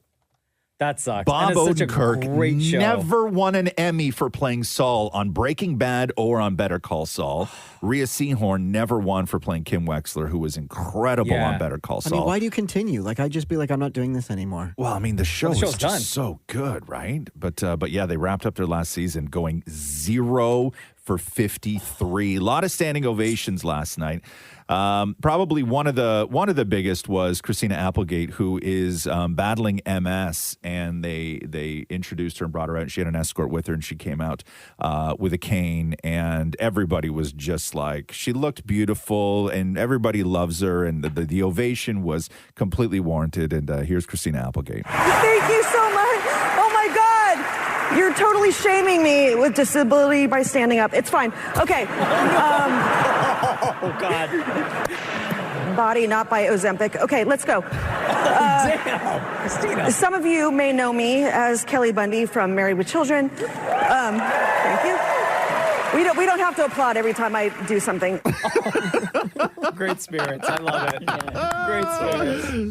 That sucks. Bob And it's such a Odenkirk great show. never won an Emmy for playing Saul on Breaking Bad or on Better Call Saul. Rhea Seehorn never won for playing Kim Wexler, who was incredible on Better Call I Saul. mean, why do you continue? Like, I'd just be like, I'm not doing this anymore. Well, I mean, the show show's is just so good, right? But yeah, they wrapped up their last season going 0 for 53. A lot of standing ovations last night. Probably one of the biggest was Christina Applegate, who is battling MS, and they introduced her and brought her out. And she had an escort with her, and she came out with a cane, and everybody was just like, she looked beautiful, and everybody loves her, and the ovation was completely warranted. And here's Christina Applegate. Thank you so much. Oh my God. You're totally shaming me with disability by standing up. It's fine. Okay. Oh, God. Body, not by Ozempic. Okay, let's go. Damn. Christina. Some of you may know me as Kelly Bundy from Married with Children. Thank you. We don't have to applaud every time I do something. Great spirits. I love it. Great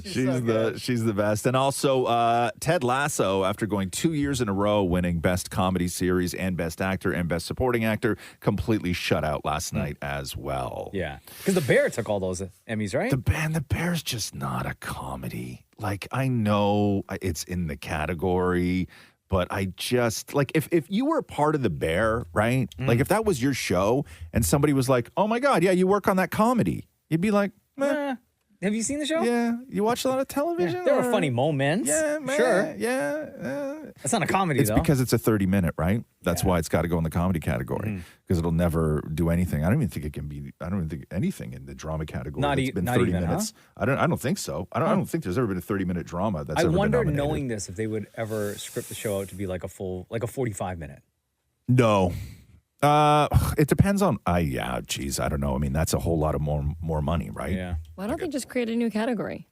spirits. She's the best. And also Ted Lasso, after going 2 years in a row winning Best Comedy Series and Best Actor and Best Supporting Actor, completely shut out last night as well. Yeah. Because The Bear took all those Emmys, right? The Bear's just not a comedy. Like, I know it's in the category, but I just, like, if you were part of The Bear, right? Like, if that was your show and somebody was like, oh, my God, yeah, you work on that comedy. You'd be like, meh. Have you seen the show? Yeah. You watch a lot of television? Yeah. There were funny moments. Yeah, man. Sure. Yeah. It's not a comedy, It's though. because it's a 30-minute, right? That's why it's got to go in the comedy category because it'll never do anything. I don't even think anything in the drama category Not that's e- been not 30 even, minutes. I don't think so. I don't think there's ever been a 30-minute drama that's I ever wonder, been nominated. knowing this, if they would ever script the show out to be like a 45-minute. No. It depends on geez, I don't know. I mean, that's a whole lot of more money, right? Yeah. Why don't they just create a new category?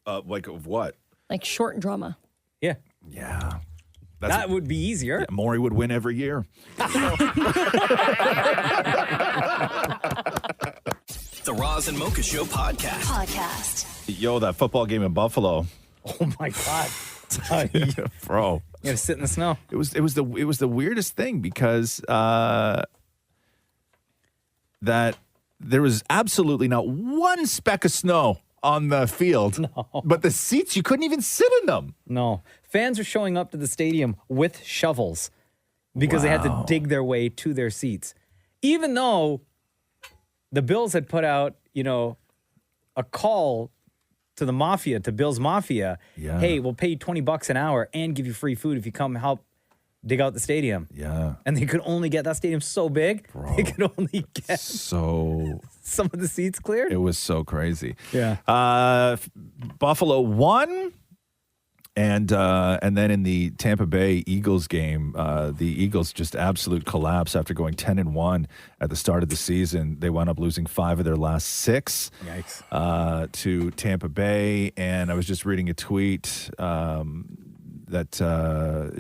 Like of what? Like short drama. Yeah. Yeah. That would be easier. Yeah, Maury would win every year. The Roz and Mocha Show podcast. Yo, that football game in Buffalo. Oh my God. Bro. You gotta sit in the snow. It was the weirdest thing because that there was absolutely not one speck of snow on the field. No. But the seats, you couldn't even sit in them. No. Fans are showing up to the stadium with shovels because they had to dig their way to their seats. Even though the Bills had put out, a call to the Mafia, to Bills Mafia. Yeah. Hey, we'll pay you $20 an hour and give you free food if you come help dig out the stadium. Yeah. And they could only get that stadium so big, they could only get so some of the seats clear. It was so crazy. Yeah. Buffalo won. And then in the Tampa Bay Eagles game, the Eagles just absolute collapse after going 10-1 at the start of the season. They wound up losing 5 of their last 6 to Tampa Bay. And I was just reading a tweet that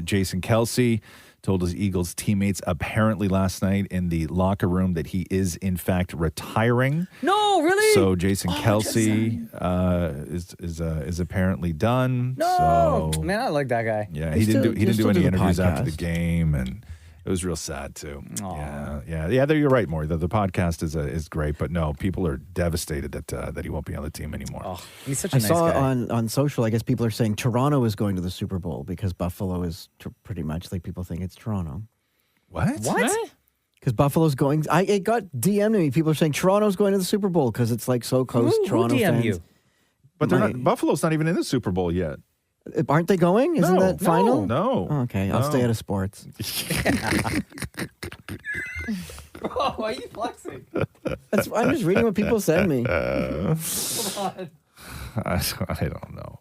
Jason Kelce told his Eagles teammates apparently last night in the locker room that he is in fact retiring. No, really? So Jason Kelce is apparently done. No, so, man, I like that guy. yeah, he didn't do any interviews after the game, and it was real sad too. Yeah. You're right, Maury. The podcast is great, but no, people are devastated that he won't be on the team anymore. Oh, he's such a I nice saw guy. on social, I guess people are saying Toronto is going to the Super Bowl because Buffalo is pretty much like people think it's Toronto. What? Because Buffalo's going. It got DM'd to me. People are saying Toronto's going to the Super Bowl because it's like so close. Toronto who DM'd fans. you? But they're not. Buffalo's not even in the Super Bowl yet. Aren't they going? Isn't that final? No. Oh, okay, I'll stay out of sports. Bro, why are you flexing? I'm just reading what people send me. Hold on. I don't know.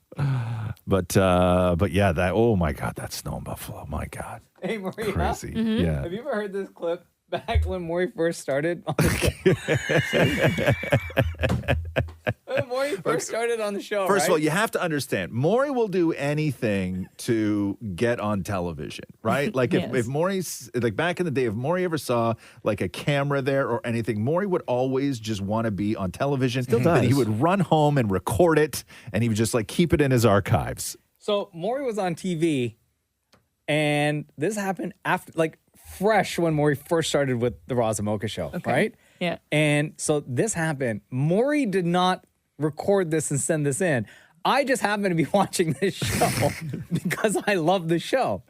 But yeah, that, oh my God, that snow in Buffalo. My God. Hey, Maria. Crazy. Yeah. Have you ever heard this clip back when Maury first started on the show? When Maury first started on the show, First right? of all, you have to understand, Maury will do anything to get on television, right? Like if Maury's, like back in the day, if Maury ever saw like a camera there or anything, Maury would always just want to be on television. Still does. And he would run home and record it, and he would just like keep it in his archives. So Maury was on TV, and this happened after, like, fresh when Maury first started with the Roz and Mocha Show, right? Yeah. And so this happened. Maury did not record this and send this in. I just happened to be watching this show because I love the show.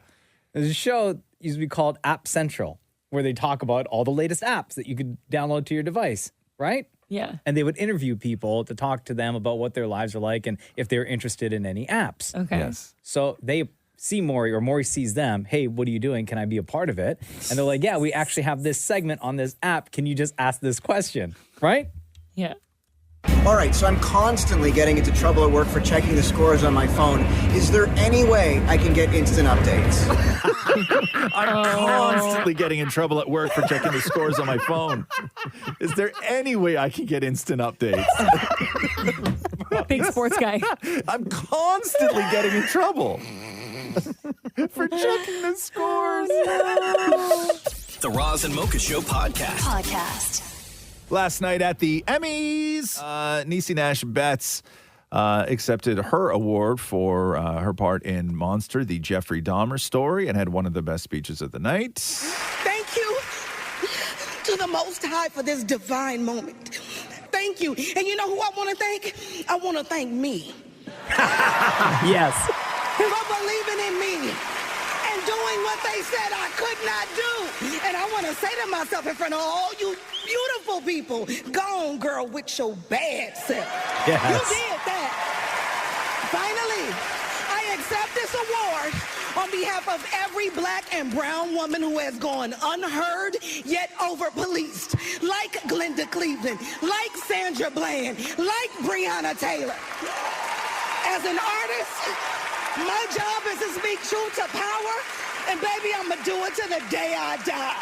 There's a show used to be called App Central, where they talk about all the latest apps that you could download to your device, right? Yeah. And they would interview people to talk to them about what their lives are like and if they're interested in any apps. Okay. Yes. So they see Maury, or Maury sees them. Hey, what are you doing? Can I be a part of it? And they're like, yeah, we actually have this segment on this app. Can you just ask this question? Right? Yeah. All right, so I'm constantly getting into trouble at work for checking the scores on my phone. Is there any way I can get instant updates? I'm constantly getting in trouble at work for checking the scores on my phone. Is there any way I can get instant updates? Big sports guy. I'm constantly getting in trouble for checking the scores. The Roz and Mocha Show podcast. Last night at the Emmys, Niecy Nash Betts accepted her award for her part in Monster, the Jeffrey Dahmer story, and had one of the best speeches of the night. Thank you to the Most High for this divine moment. Thank you. And you know who I want to thank? I want to thank me. Yes. For believing in me and doing what they said I could not do. And I want to say to myself in front of all you beautiful people, go on, girl, with your bad self. Yes. You did that. Finally, I accept this award on behalf of every black and brown woman who has gone unheard yet over-policed, like Glenda Cleveland, like Sandra Bland, like Breonna Taylor. As an artist, my job is to speak truth to power, and baby, I'm gonna do it to the day I die.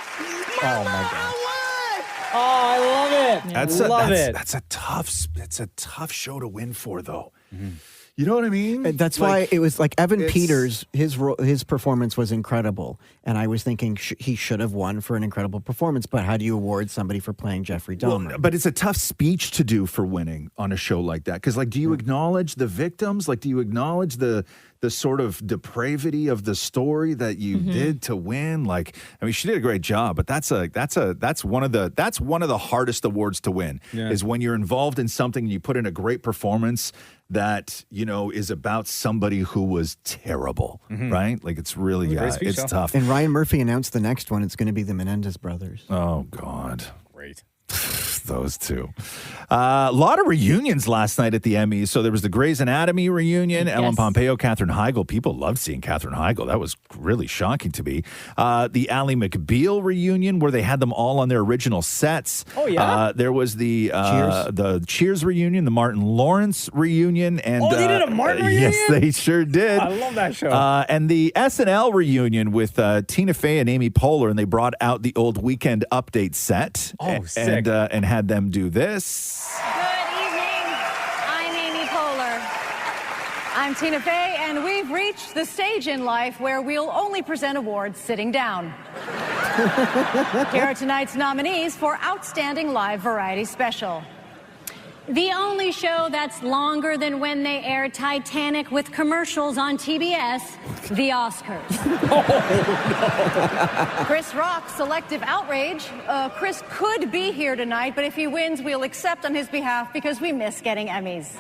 Mama, I won! Oh, I love it. That's a tough show to win for, though. Mm-hmm. You know what I mean? And that's why it was like Evan Peters, his performance was incredible. And I was thinking he should have won for an incredible performance. But how do you award somebody for playing Jeffrey Dahmer? Well, but it's a tough speech to do for winning on a show like that. Because, like, do you acknowledge the victims? Like, do you acknowledge the sort of depravity of the story that you did to win? Like, I mean, she did a great job, but that's one of the hardest awards to win. Yeah. Is when you're involved in something and you put in a great performance that, you know, is about somebody who was terrible, right? Like, it's really, it's tough. And Ryan Murphy announced the next one. It's going to be the Menendez brothers. Oh, God. Great. Those two. A lot of reunions last night at the Emmys. So there was the Grey's Anatomy reunion, Ellen Pompeo, Katherine Heigl. People loved seeing Katherine Heigl. That was really shocking to me. The Ally McBeal reunion, where they had them all on their original sets. Oh, yeah? There was the Cheers reunion, the Martin Lawrence reunion. And, they did a Martin reunion? Yes, they sure did. I love that show. And the SNL reunion with Tina Fey and Amy Poehler, and they brought out the old Weekend Update set. Oh, sick. And had them do this. Good evening. I'm Amy Poehler. I'm Tina Fey, and we've reached the stage in life where we'll only present awards sitting down. Here are tonight's nominees for Outstanding Live Variety Special. The only show that's longer than when they aired Titanic with commercials on TBS, the Oscars. Chris Rock's Selective Outrage. Chris could be here tonight, but if he wins, we'll accept on his behalf because we miss getting Emmys.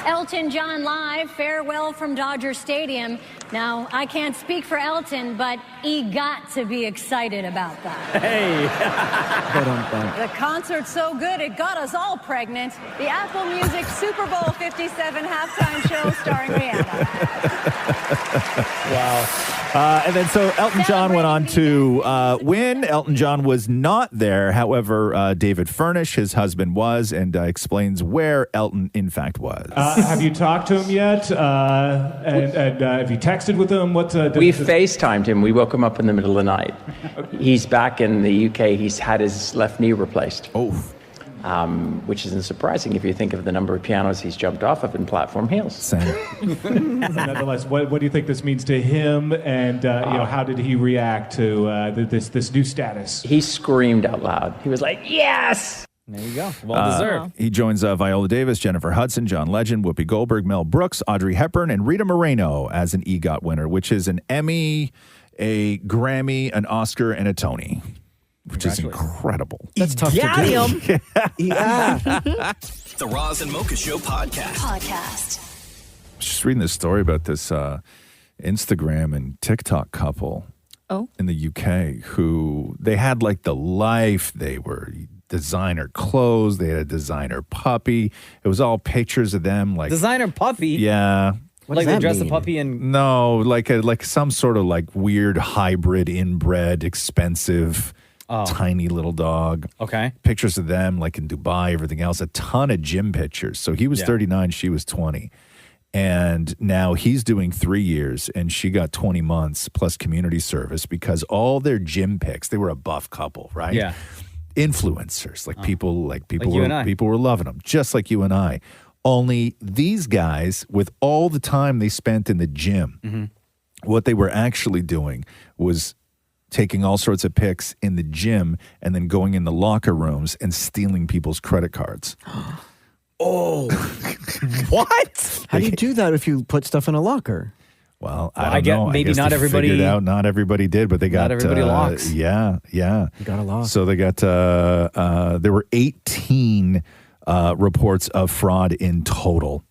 Elton John Live, Farewell from Dodger Stadium. Now, I can't speak for Elton, but he got to be excited about that. Hey. The concert's so good, it got us all pregnant. The Apple Music Super Bowl 57 halftime show starring Rihanna. Wow. And then so Elton John went on to win. Elton John was not there. However, David Furnish, his husband, was, and explains where Elton, in fact, was. Have you talked to him yet? And have you texted with him? We FaceTimed him. We woke him up in the middle of the night. He's back in the UK. He's had his left knee replaced. Oh. Which isn't surprising if you think of the number of pianos he's jumped off of in platform heels. Nonetheless, what do you think this means to him, and how did he react to this new status? He screamed out loud. He was like, "Yes!" There you go. Well deserved. He joins Viola Davis, Jennifer Hudson, John Legend, Whoopi Goldberg, Mel Brooks, Audrey Hepburn, and Rita Moreno as an EGOT winner, which is an Emmy, a Grammy, an Oscar, and a Tony. Which is incredible. That's tough to do. Yeah. The Roz and Mocha Show podcast. Just reading this story about this Instagram and TikTok couple in the UK who they had like the life. They were designer clothes. They had a designer puppy. It was all pictures of them like designer puppy. Yeah. Like they dress the puppy in. No, like some sort of like weird hybrid inbred expensive tiny little dog. Okay. Pictures of them like in Dubai, everything else, a ton of gym pictures. So he was 39, she was 20. And now he's doing 3 years, and she got 20 months plus community service because all their gym pics, they were a buff couple, right? Yeah. Influencers, people you and I. people were loving them, just like you and I. Only these guys, with all the time they spent in the gym, what they were actually doing was taking all sorts of pics in the gym and then going in the locker rooms and stealing people's credit cards. Oh, what? How do you do that if you put stuff in a locker? Well, I don't know. Maybe I guess not they everybody. figured out not everybody did, but they got Not everybody locks. Yeah. You got a lock. So they got there were 18 reports of fraud in total.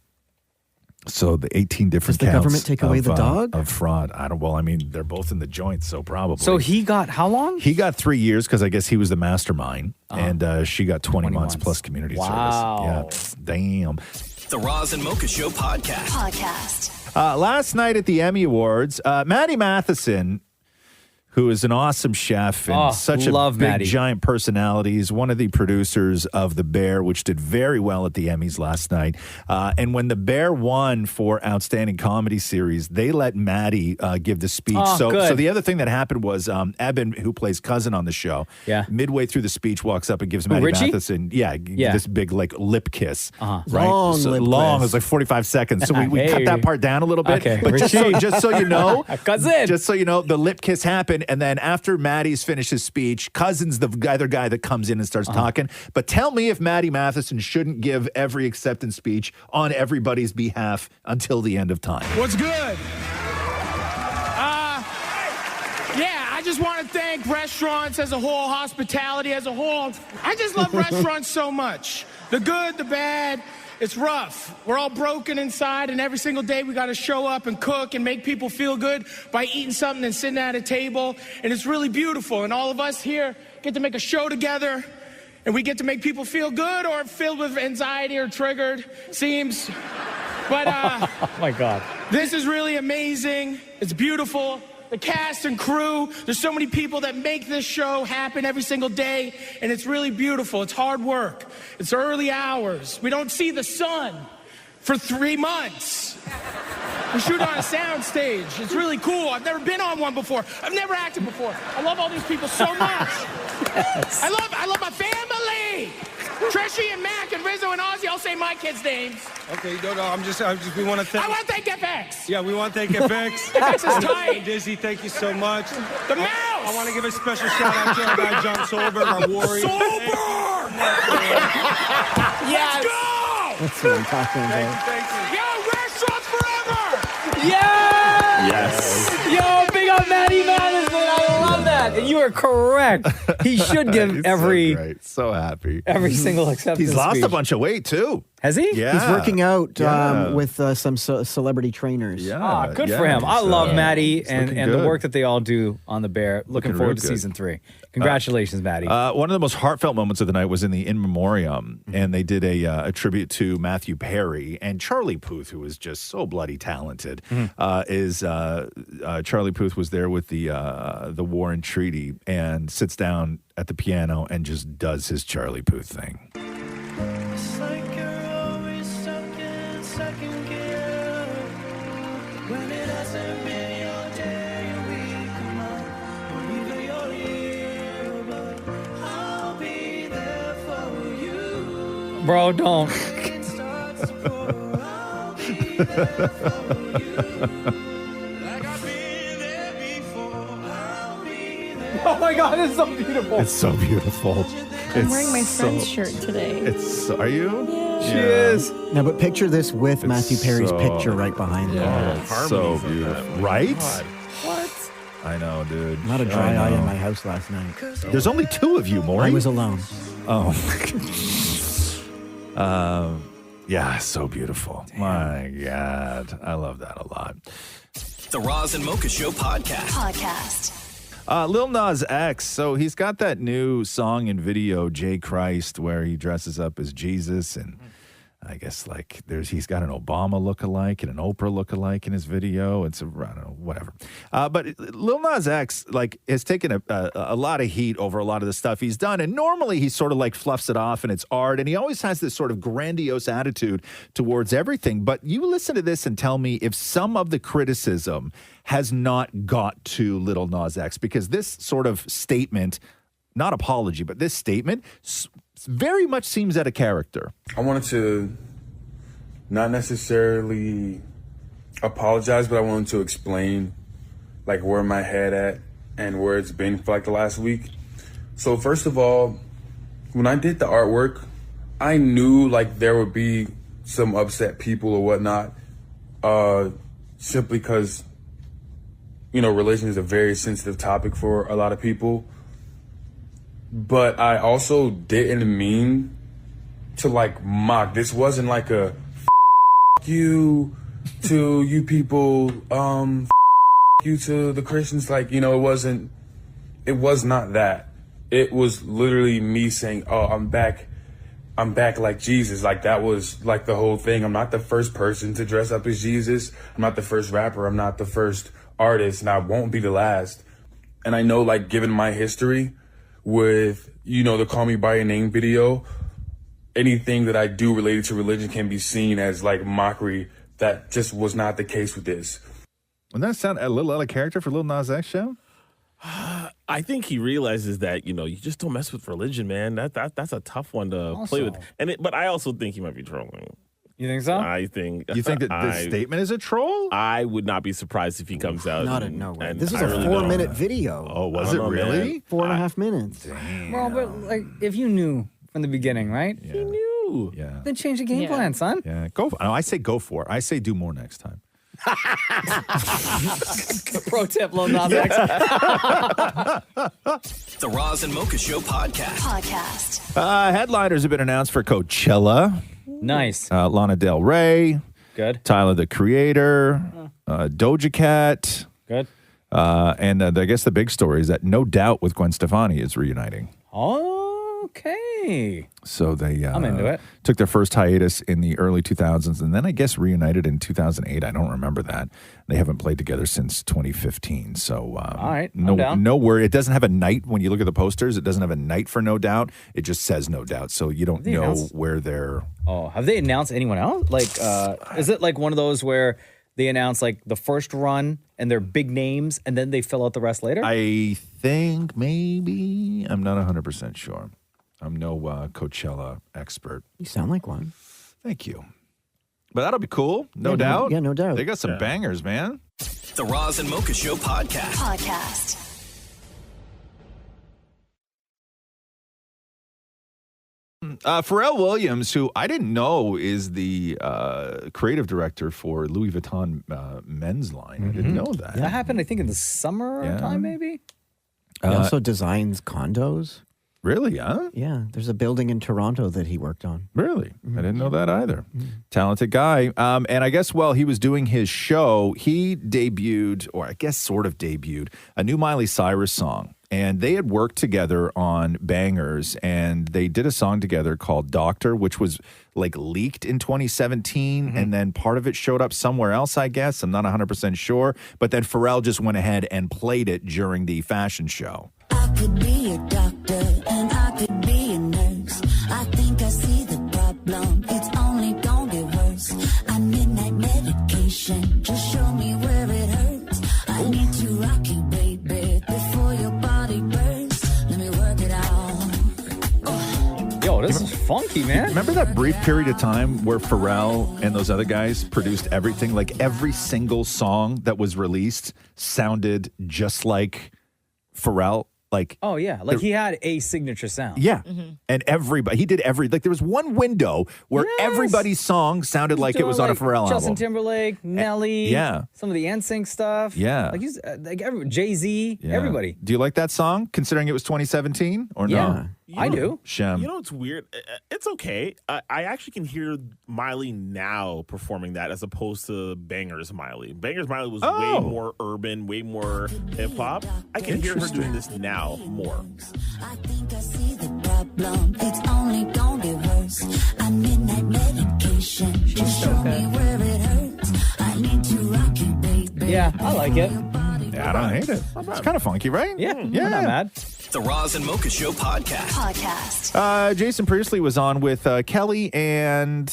So the 18 different Does the counts government take away the dog? of fraud. They're both in the joint, so probably. So he got how long? He got 3 years because I guess he was the mastermind, and she got 20 months plus community service. Yeah, damn. The Roz and Mocha Show podcast. Last night at the Emmy Awards, Maddie Matheson, who is an awesome chef and such a big, Maddie. giant personality, is one of the producers of The Bear, which did very well at the Emmys last night. And when The Bear won for Outstanding Comedy Series, they let Maddie give the speech. So the other thing that happened was Eben, who plays Cousin on the show, midway through the speech walks up and gives Maddie Richie? Matheson this big lip kiss. Right? Long lip long. kiss. It was like 45 seconds. So we cut that part down a little bit. Okay. But just so you know, Cousin. just so you know, the lip kiss happened. And then after Maddie's finished his speech, Cousin's the other guy that comes in and starts talking. But tell me if Maddie Matheson shouldn't give every acceptance speech on everybody's behalf until the end of time. What's good? I just want to thank restaurants as a whole, hospitality as a whole. I just love restaurants so much. The good, the bad. It's rough. We're all broken inside, and every single day we got to show up and cook and make people feel good by eating something and sitting at a table. And it's really beautiful. And all of us here get to make a show together, and we get to make people feel good or filled with anxiety or triggered, seems. But oh my God. This is really amazing. It's beautiful. The cast and crew, there's so many people that make this show happen every single day, and it's really beautiful. It's hard work. It's early hours. We don't see the sun for 3 months. We shoot on a sound stage. It's really cool. I've never been on one before. I've never acted before. I love all these people so much. Yes. I love my family. Trishy and Mac and Rizzo and Ozzy, I'll say my kids' names. Okay, no, we want to thank... I want to thank FX. Yeah, we want to thank FX. FX is tight. Dizzy, thank you so much. The mouse. I want to give a special shout out to our guy, John Solberg, our warrior. Solberg! Yes. Let's go! That's what I'm talking about. Thank you. Yo, restaurants forever! Yes! Yo, big up Maddie Matheson. I love that. And you are correct. He should give every so great. So happy. every single acceptance He's lost speech. a bunch of weight too. Has he? Yeah. He's working out Yeah. with some celebrity trainers. Yeah. Good for him. I love Maddie and the good. work that they all do on The Bear. Looking forward to real good. season 3. Congratulations, Maddie. One of the most heartfelt moments of the night was in the In Memoriam, and they did a tribute to Matthew Perry and Charlie Puth, who is just so bloody talented. Charlie Puth was there with the War and Treaty and sits down at the piano and just does his Charlie Puth thing. It's like you're always stuck in second gear when it hasn't been your day, your week, your month, or even your year. But I'll be there for you. Bro, don't. It starts to pour, I'll be there for you. Like I've been there before, I'll be there. Oh my God, it's so beautiful. It's so beautiful. I'm wearing my friend's shirt today. Are you? She is. No, but picture this with Matthew Perry's so- picture right behind him. It's so beautiful. Right? What? I know, dude. Not a dry eye in my house last night. There's only 2 of you, Maury. I was alone. Oh. Yeah, so beautiful. My God. I love that a lot. The Roz and Mocha Show podcast. Lil Nas X, so he's got that new song and video, J. Christ, where he dresses up as Jesus and I guess like he's got an Obama lookalike and an Oprah lookalike in his video. It's I don't know, whatever. But Lil Nas X has taken a lot of heat over a lot of the stuff he's done, and normally he sort of like fluffs it off and it's art, and he always has this sort of grandiose attitude towards everything. But you listen to this and tell me if some of the criticism has not got to Lil Nas X, because this sort of statement, not apology, but this statement very much seems out of character. I wanted to not necessarily apologize, but I wanted to explain like where my head at and where it's been for like the last week. So first of all, when I did the artwork, I knew like there would be some upset people or whatnot, simply because, you know, religion is a very sensitive topic for a lot of people. But I also didn't mean to like mock. This wasn't like a f- you to you people, f- you to the Christians. Like, you know, it was not that. It was literally me saying, oh, I'm back like Jesus. Like that was like the whole thing. I'm not the first person to dress up as Jesus. I'm not the first rapper. I'm not the first artist, and I won't be the last. And I know, like, given my history with, you know, the Call Me By Your Name video, anything that I do related to religion can be seen as like mockery. That just was not the case with this. Wouldn't that sound a little out of character for Lil Nas X show? I think he realizes that, you know, you just don't mess with religion, man. That's a tough one to play with. But I also think he might be trolling. You think so? You think that this statement is a troll? I would not be surprised if he comes out. No way. This is a 4-minute video. Oh, was it really? 4.5 minutes. Well, but like if you knew from the beginning, right? Yeah. He knew. Yeah. Then change the game plan, son. Yeah, I say go for it. I say do more next time. Pro tip, Lil Nas X. The Roz and Mocha Show podcast. Headliners have been announced for Coachella. Nice. Lana Del Rey. Good. Tyler, the Creator. Doja Cat. Good. And I guess the big story is that No Doubt with Gwen Stefani is reuniting. Okay. So they I'm into it. took their first hiatus in the early 2000s and then I guess reunited in 2008. I don't remember that. They haven't played together since 2015. So all right, I'm down. no word. It doesn't have a night when you look at the posters. It doesn't have a night for No Doubt. It just says No Doubt. So you don't know where they're. Oh, have they announced anyone else? Like, is it like one of those where they announce like the first run and they're big names and then they fill out the rest later? I think maybe. I'm not 100% sure. I'm no Coachella expert. You sound like one. Thank you. But that'll be cool. No doubt. No doubt. They got some bangers, man. The Roz and Mocha Show podcast. Pharrell Williams, who I didn't know is the creative director for Louis Vuitton men's line. I didn't know that. That happened, I think, in the summertime, maybe? He also designs condos. Really, huh? Yeah, there's a building in Toronto that he worked on. Really? I didn't know that either. Talented guy. And I guess while he was doing his show, he debuted, or I guess sort of debuted, a new Miley Cyrus song. And they had worked together on bangers, and they did a song together called Doctor, which was like leaked in 2017, and then part of it showed up somewhere else, I guess. I'm not 100% sure. But then Pharrell just went ahead and played it during the fashion show. I could be a doctor and I could be a nurse. I think I see the problem. It's only gonna get worse. I need that medication. Just show me where it hurts. I need to rock you, baby, before your body bursts. Let me work it out. Yo, this is funky, man. Remember that brief period of time where Pharrell and those other guys produced everything? Like every single song that was released sounded just like Pharrell. Like, oh, yeah. Like he had a signature sound. yeah. And everybody, he did like there was one window where everybody's song sounded like it was on a Pharrell Justin album. Timberlake, Nelly, yeah. some of the NSYNC stuff. Yeah. Like he's like Jay-Z, Yeah. everybody. Do you like that song, considering it was 2017 or no? I do. Shem. You know, it's weird. It's okay. I actually can hear Miley now performing that as opposed to Bangers Miley. Bangers Miley was way more urban, way more hip hop. I can hear her doing this now more. I think I see the problem. It's only gonna get worse. I need that medication. Yeah, I like it. Yeah, I don't hate it. It's kind of funky, right? Yeah, Yeah. I'm not mad. The Roz and Mocha Show podcast. Jason Priestley was on with Kelly and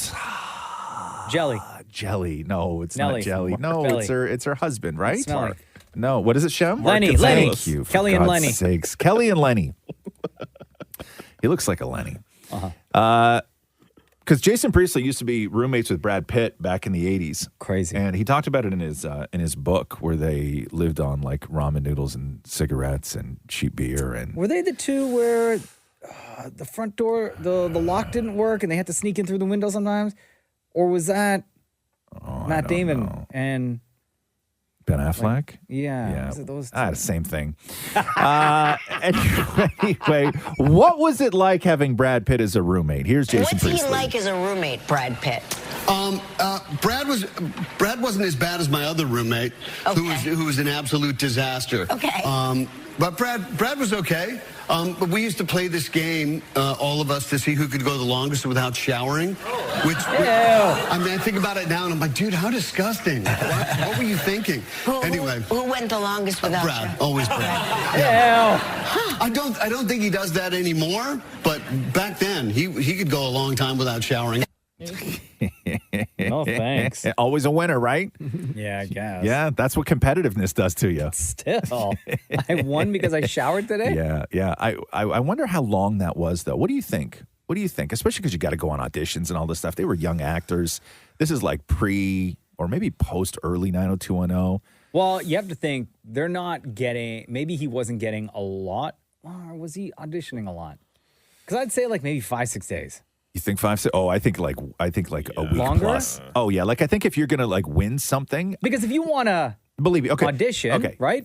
Jelly. Jelly. No, it's Nelly not Jelly. from No, Belly. it's her husband, right? Smelly. No, what is it, Shem? Lenny. Thank you. for Kelly and God's Lenny. Sakes. Kelly and Lenny. He looks like a Lenny. Uh-huh. Because Jason Priestley used to be roommates with Brad Pitt back in the 80s. Crazy. And he talked about it in his book where they lived on like ramen noodles and cigarettes and cheap beer. And Were they the two where the front door, the lock didn't work and they had to sneak in through the window sometimes? Or was that Matt Damon and Ben Affleck? Yeah. Was it those two? The same thing. Anyway, what was it like having Brad Pitt as a roommate? Here's Jason What's he Priestley. like as a roommate, Brad Pitt? Brad wasn't as bad as my other roommate, who was an absolute disaster. Okay. But Brad was okay. But we used to play this game, all of us, to see who could go the longest without showering. I think about it now, and I'm like, dude, how disgusting! What were you thinking? Anyway, Who went the longest without Brad, showering? always Brad. I don't think he does that anymore. But back then, he could go a long time without showering. No thanks. Always a winner, right? Yeah, I guess. Yeah, that's what competitiveness does to you. Still, I won because I showered today. Yeah. I wonder how long that was, though. What do you think? Especially because you got to go on auditions and all this stuff. They were young actors. This is like pre or maybe post early 90210. Well, you have to think they're not getting. Maybe he wasn't getting a lot, or was he auditioning a lot? Because I'd say like maybe 5-6 days. You think 5, 6? Oh, I think like a week Longer? plus. Oh yeah, like I think if you're gonna like win something, Because if you want to believe me, okay, audition, okay, right?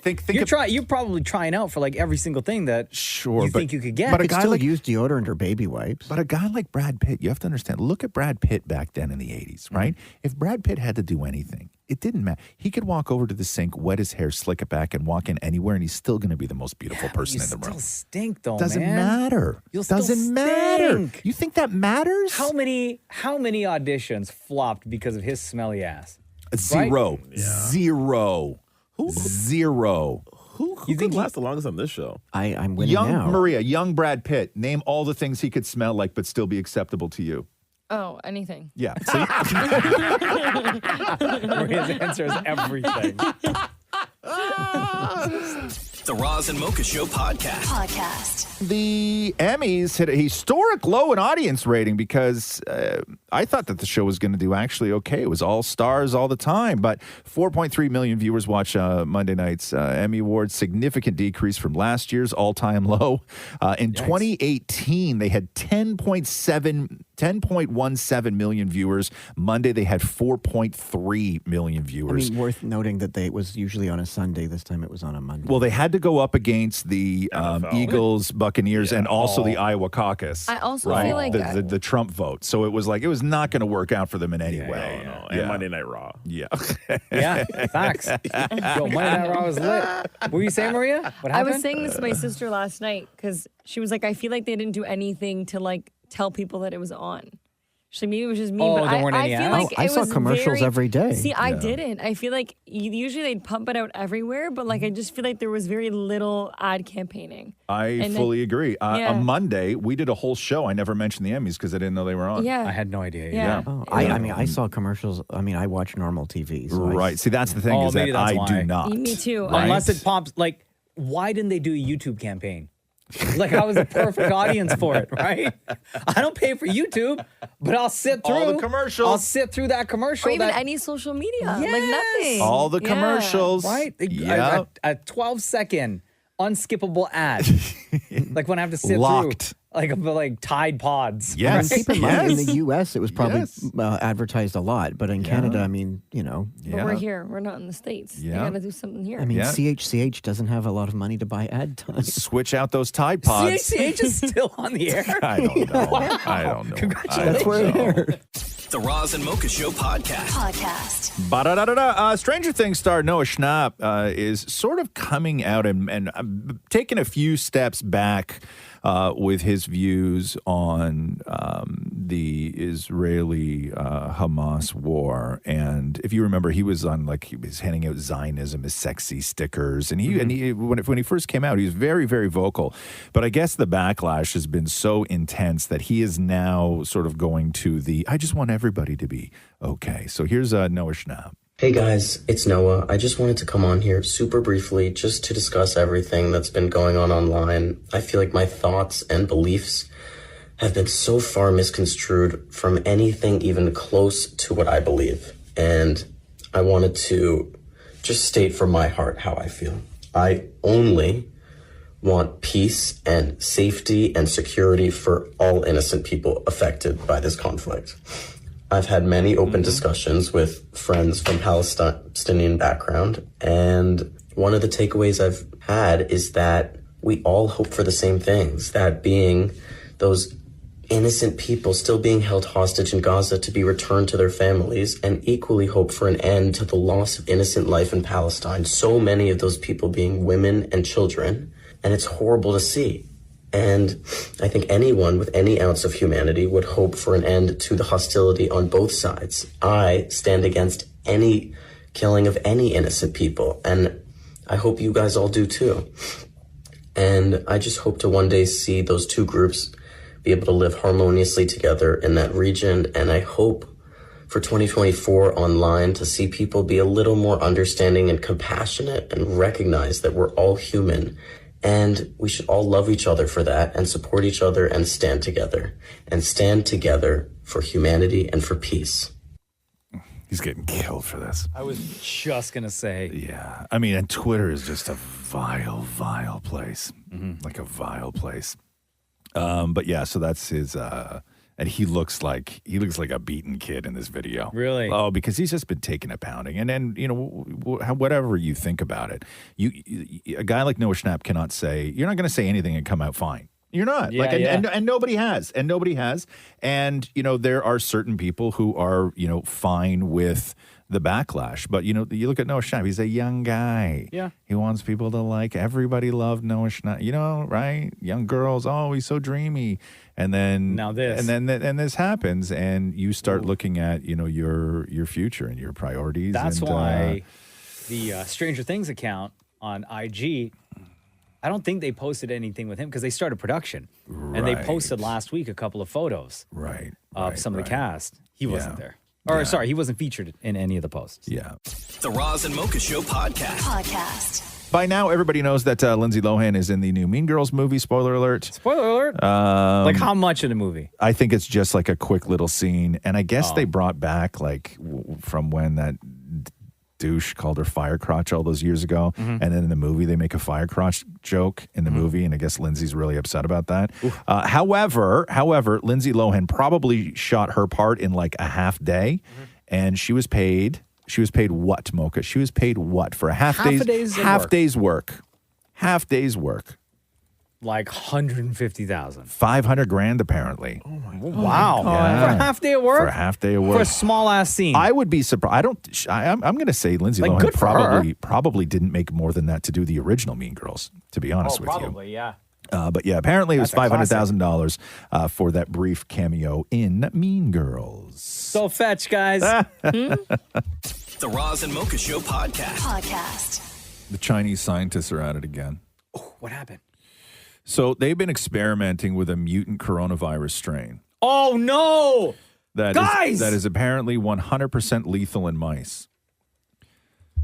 You're probably trying out for like every single thing that you think you could get. But a You could guy still like use deodorant or baby wipes. But a guy like Brad Pitt, you have to understand. Look at Brad Pitt back then in the 80s, right? If Brad Pitt had to do anything, it didn't matter. He could walk over to the sink, wet his hair, slick it back, and walk in anywhere, and he's still going to be the most beautiful person in the room. Stink though, Doesn't man. matter. You'll still Doesn't matter. stink. You think that matters? How many auditions flopped because of his smelly ass? Zero. Right? Zero. Zero. Who could last the longest on this show? I'm winning Young now. Maria, young Brad Pitt. Name all the things he could smell like, but still be acceptable to you. Oh, anything. Yeah. See? Maria's answer is everything. The Roz and Mocha Show podcast. The Emmys hit a historic low in audience rating because I thought that the show was going to do actually okay. It was all stars all the time, but 4.3 million viewers watch Monday night's Emmy Awards. Significant decrease from last year's all-time low. In 2018, they had 10.17 million viewers. Monday, they had 4.3 million I viewers. mean, worth noting that it was usually on a Sunday. This time it was on a Monday. Well, they had to go up against the Eagles, Buccaneers, and also the Iowa caucus. I also feel like the Trump vote. So it was not going to work out for them in any way. No. And Monday Night Raw. Yeah. Yeah, facts. Yo, Monday Night Raw was lit. What were you saying, Maria? What I happened? was saying this to my sister last night because she was like, I feel like they didn't do anything to like tell people that it was on. She maybe it was just me, Oh, but there weren't I any feel ads? like I it saw was commercials very- every day. See, I Yeah. didn't. I feel like usually they'd pump it out everywhere, but like I just feel like there was very little ad campaigning. I And fully agree. yeah. On Monday, we did a whole show. I never mentioned the Emmys because I didn't know they were on. Yeah. I had no idea. Yeah. Oh, I mean, I saw commercials. I mean, I watch normal TV. So Right. See, that's the thing Oh, is that maybe that's I why. do not. Me too. Right? Unless it pops, like, why didn't they do a YouTube campaign? Like, I was the perfect audience for it, right? I don't pay for YouTube, but I'll sit through All the commercials. I'll sit through that commercial. Or even that, any social media. Like Yes. nothing. All the Yeah. commercials. right? Yeah. A 12-second unskippable ad. Like when I have to sit Locked. through like Tide Pods. Yes. And keep in mind, in Yes. the U.S., it was probably Yes. advertised a lot, but in Canada, I mean, But we're here. We're not in the States. Yeah. We got to do something here. I mean, Yeah. CHCH doesn't have a lot of money to buy ad time. Switch out those Tide Pods. CHCH is still on the air. I don't know. I don't know. Congratulations. That's where it aired. The Roz and Mocha Show podcast. Ba-da-da-da-da. Stranger Things star Noah Schnapp is sort of coming out and taking a few steps back with his views on the Israeli-Hamas war. And if you remember, he was handing out Zionism as sexy stickers. And when he first came out, he was very, very vocal. But I guess the backlash has been so intense that he is now sort of going to I just want everybody to be okay. So here's Noah Schnapp. Hey guys, it's Noah. I just wanted to come on here super briefly just to discuss everything that's been going on online. I feel like my thoughts and beliefs have been so far misconstrued from anything even close to what I believe. And I wanted to just state from my heart how I feel. I only want peace and safety and security for all innocent people affected by this conflict. I've had many open discussions with friends from Palestinian background, and one of the takeaways I've had is that we all hope for the same things, that being those innocent people still being held hostage in Gaza to be returned to their families, and equally hope for an end to the loss of innocent life in Palestine, so many of those people being women and children, and it's horrible to see. And I think anyone with any ounce of humanity would hope for an end to the hostility on both sides. I stand against any killing of any innocent people, and I hope you guys all do too. And I just hope to one day see those two groups be able to live harmoniously together in that region. And I hope for 2024 online to see people be a little more understanding and compassionate and recognize that we're all human. And we should all love each other for that and support each other and stand together for humanity and for peace. He's getting killed for this. I was just going to say. Yeah. I mean, and Twitter is just a vile, vile place. Like a vile place. But yeah, so that's his, and he looks like a beaten kid in this video. Really? Oh, because he's just been taking a pounding. And then, whatever you think about it, a guy like Noah Schnapp cannot say, you're not going to say anything and come out fine. You're not. Yeah, and nobody has. And nobody has. And, there are certain people who are, fine with the backlash. But, you look at Noah Schnapp, he's a young guy. Yeah. He wants people to everybody loved Noah Schnapp, right? Young girls, oh, he's so dreamy. And then now this. And this happens, and you start looking at, your future and your priorities. That's and, why the Stranger Things account on IG, I don't think they posted anything with him because they started production. And they posted last week a couple of photos of some of the cast. He wasn't there. Or sorry, he wasn't featured in any of the posts. Yeah. The Roz and Mocha Show podcast. By now, everybody knows that Lindsay Lohan is in the new Mean Girls movie. Spoiler alert. Spoiler alert? Like how much in the movie? I think it's just like a quick little scene. And I guess they brought back from when that douche called her fire crotch all those years ago. And then in the movie, they make a fire crotch joke in the movie. And I guess Lindsay's really upset about that. However, Lindsay Lohan probably shot her part in like a half day. And she was paid what, Mocha? She was paid what for a half day's work? Half day's work. Like $150,000. $500,000 apparently. Oh my God. Wow. Yeah. For a half day of work? For a half day of work. For a small ass scene. I would be surprised. I'm going to say Lindsay Lohan probably didn't make more than that to do the original Mean Girls, to be honest with you. Probably, yeah. But yeah, apparently it was $500,000 for that brief cameo in Mean Girls. So fetch, guys. The Roz and Mocha Show podcast. The Chinese scientists are at it again. Oh, what happened? So they've been experimenting with a mutant coronavirus strain. Oh, no. That is apparently 100% lethal in mice.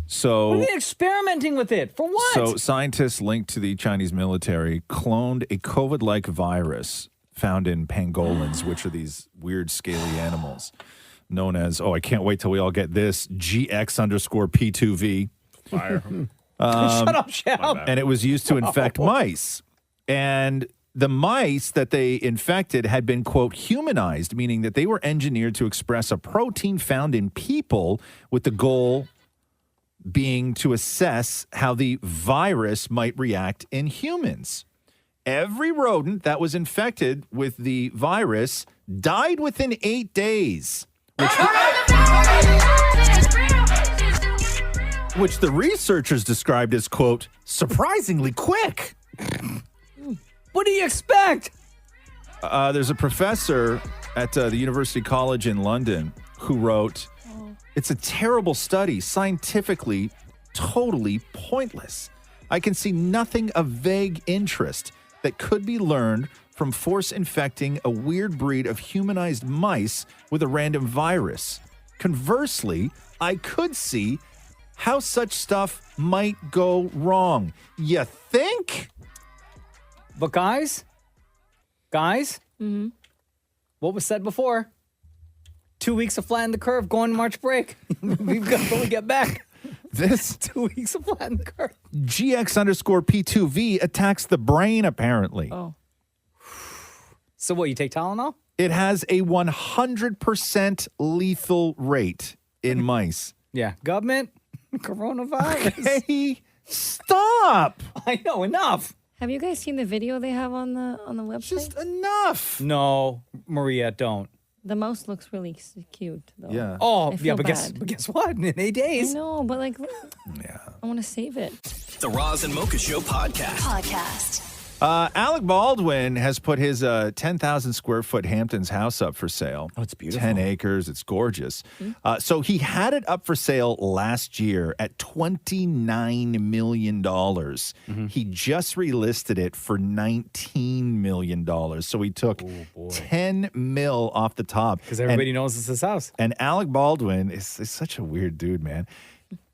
So what are they experimenting with it? For what? So scientists linked to the Chinese military cloned a COVID-like virus found in pangolins, which are these weird scaly animals known as, I can't wait till we all get this, GX_P2V. Fire. Shut up, Shab. And it was used to infect mice. And the mice that they infected had been, quote, humanized, meaning that they were engineered to express a protein found in people with the goal being to assess how the virus might react in humans. Every rodent that was infected with the virus died within 8 days, which the researchers described as, quote, surprisingly quick. What do you expect? There's a professor at the University College in London who wrote, it's a terrible study, scientifically totally pointless. I can see nothing of vague interest that could be learned from force infecting a weird breed of humanized mice with a random virus. Conversely, I could see how such stuff might go wrong. You think? But guys, what was said before? 2 weeks to flatten the curve, going March break. We've got to get back. This 2 weeks to flatten the curve. GX_P2V attacks the brain, apparently. Oh. So what, you take Tylenol? It has a 100% lethal rate in mice. Yeah. Government, coronavirus. Okay, stop. I know, enough. Have you guys seen the video they have on the website? Just enough. No, Maria, don't. The mouse looks really cute, though. Yeah. Oh, I feel yeah, but bad. guess what? In 8 days. I know, but like, I want to save it. The Roz and Mocha Show podcast. Alec Baldwin has put his 10,000 square foot Hamptons house up for sale. Oh, it's beautiful. 10 acres. It's gorgeous. So he had it up for sale last year at $29 million. He just relisted it for $19 million. So he took $10 mil off the top. Because everybody knows it's his house. And Alec Baldwin is such a weird dude, man.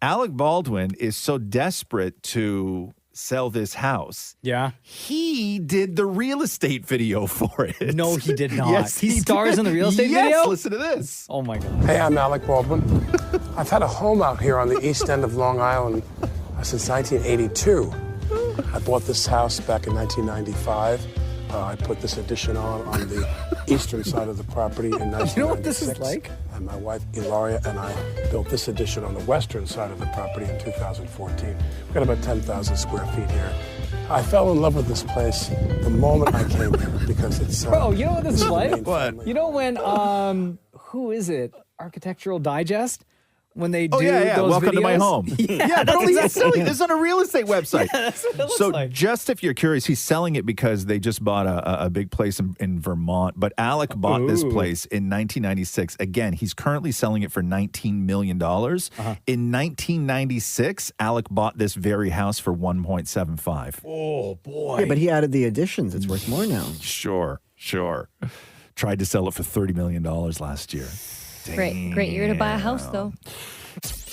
Alec Baldwin is so desperate to sell this house. Yeah. He did the real estate video for it. No, he did not. Yes, he stars did. in the real estate yes, video? Listen to this. Oh, my God. Hey, I'm Alec Baldwin. I've had a home out here on the east end of Long Island since 1982. I bought this house back in 1995. I put this addition on the eastern side of the property in 1996. You know what this is like? And my wife, Ilaria, and I built this addition on the western side of the property in 2014. We've got about 10,000 square feet here. I fell in love with this place the moment I came here because it's... Bro, you know what this is like? What? You know when, who is it? Architectural Digest? When they do yeah. those Welcome to my videos? home. Yeah, but only exactly. it's on a real estate website. Yeah, that's what it looks so like. just if you're curious, he's selling it because they just bought a big place in Vermont. But Alec bought this place in 1996. Again, he's currently selling it for $19 million. In 1996, Alec bought this very house for $1.75. Oh, boy. Yeah, but he added the additions. It's worth more now. Sure. Tried to sell it for $30 million last year. Great year to buy a house, though.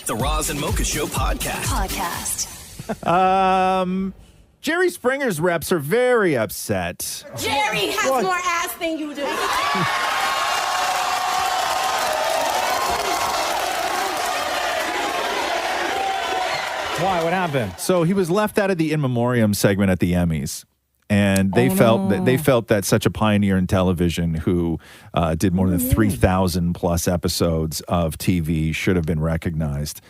The Roz and Mocha Show podcast. Jerry Springer's reps are very upset. Jerry has more ass than you do. Why? What happened? So he was left out of the in memoriam segment at the Emmys. And they felt that such a pioneer in television who did more than 3,000 plus episodes of TV should have been recognized.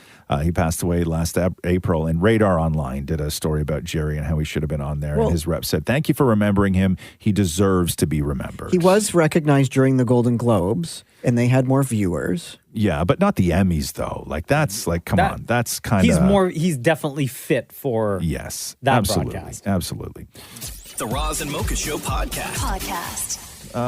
He passed away last April, and Radar Online did a story about Jerry and how he should have been on there. Well, and his rep said, "Thank you for remembering him. He deserves to be remembered." He was recognized during the Golden Globes, and they had more viewers. Yeah, but not the Emmys though. Like that's like, come on, that's kind of He's definitely fit for yes, that absolutely, broadcast. Absolutely. The Roz and Mocha Show podcast.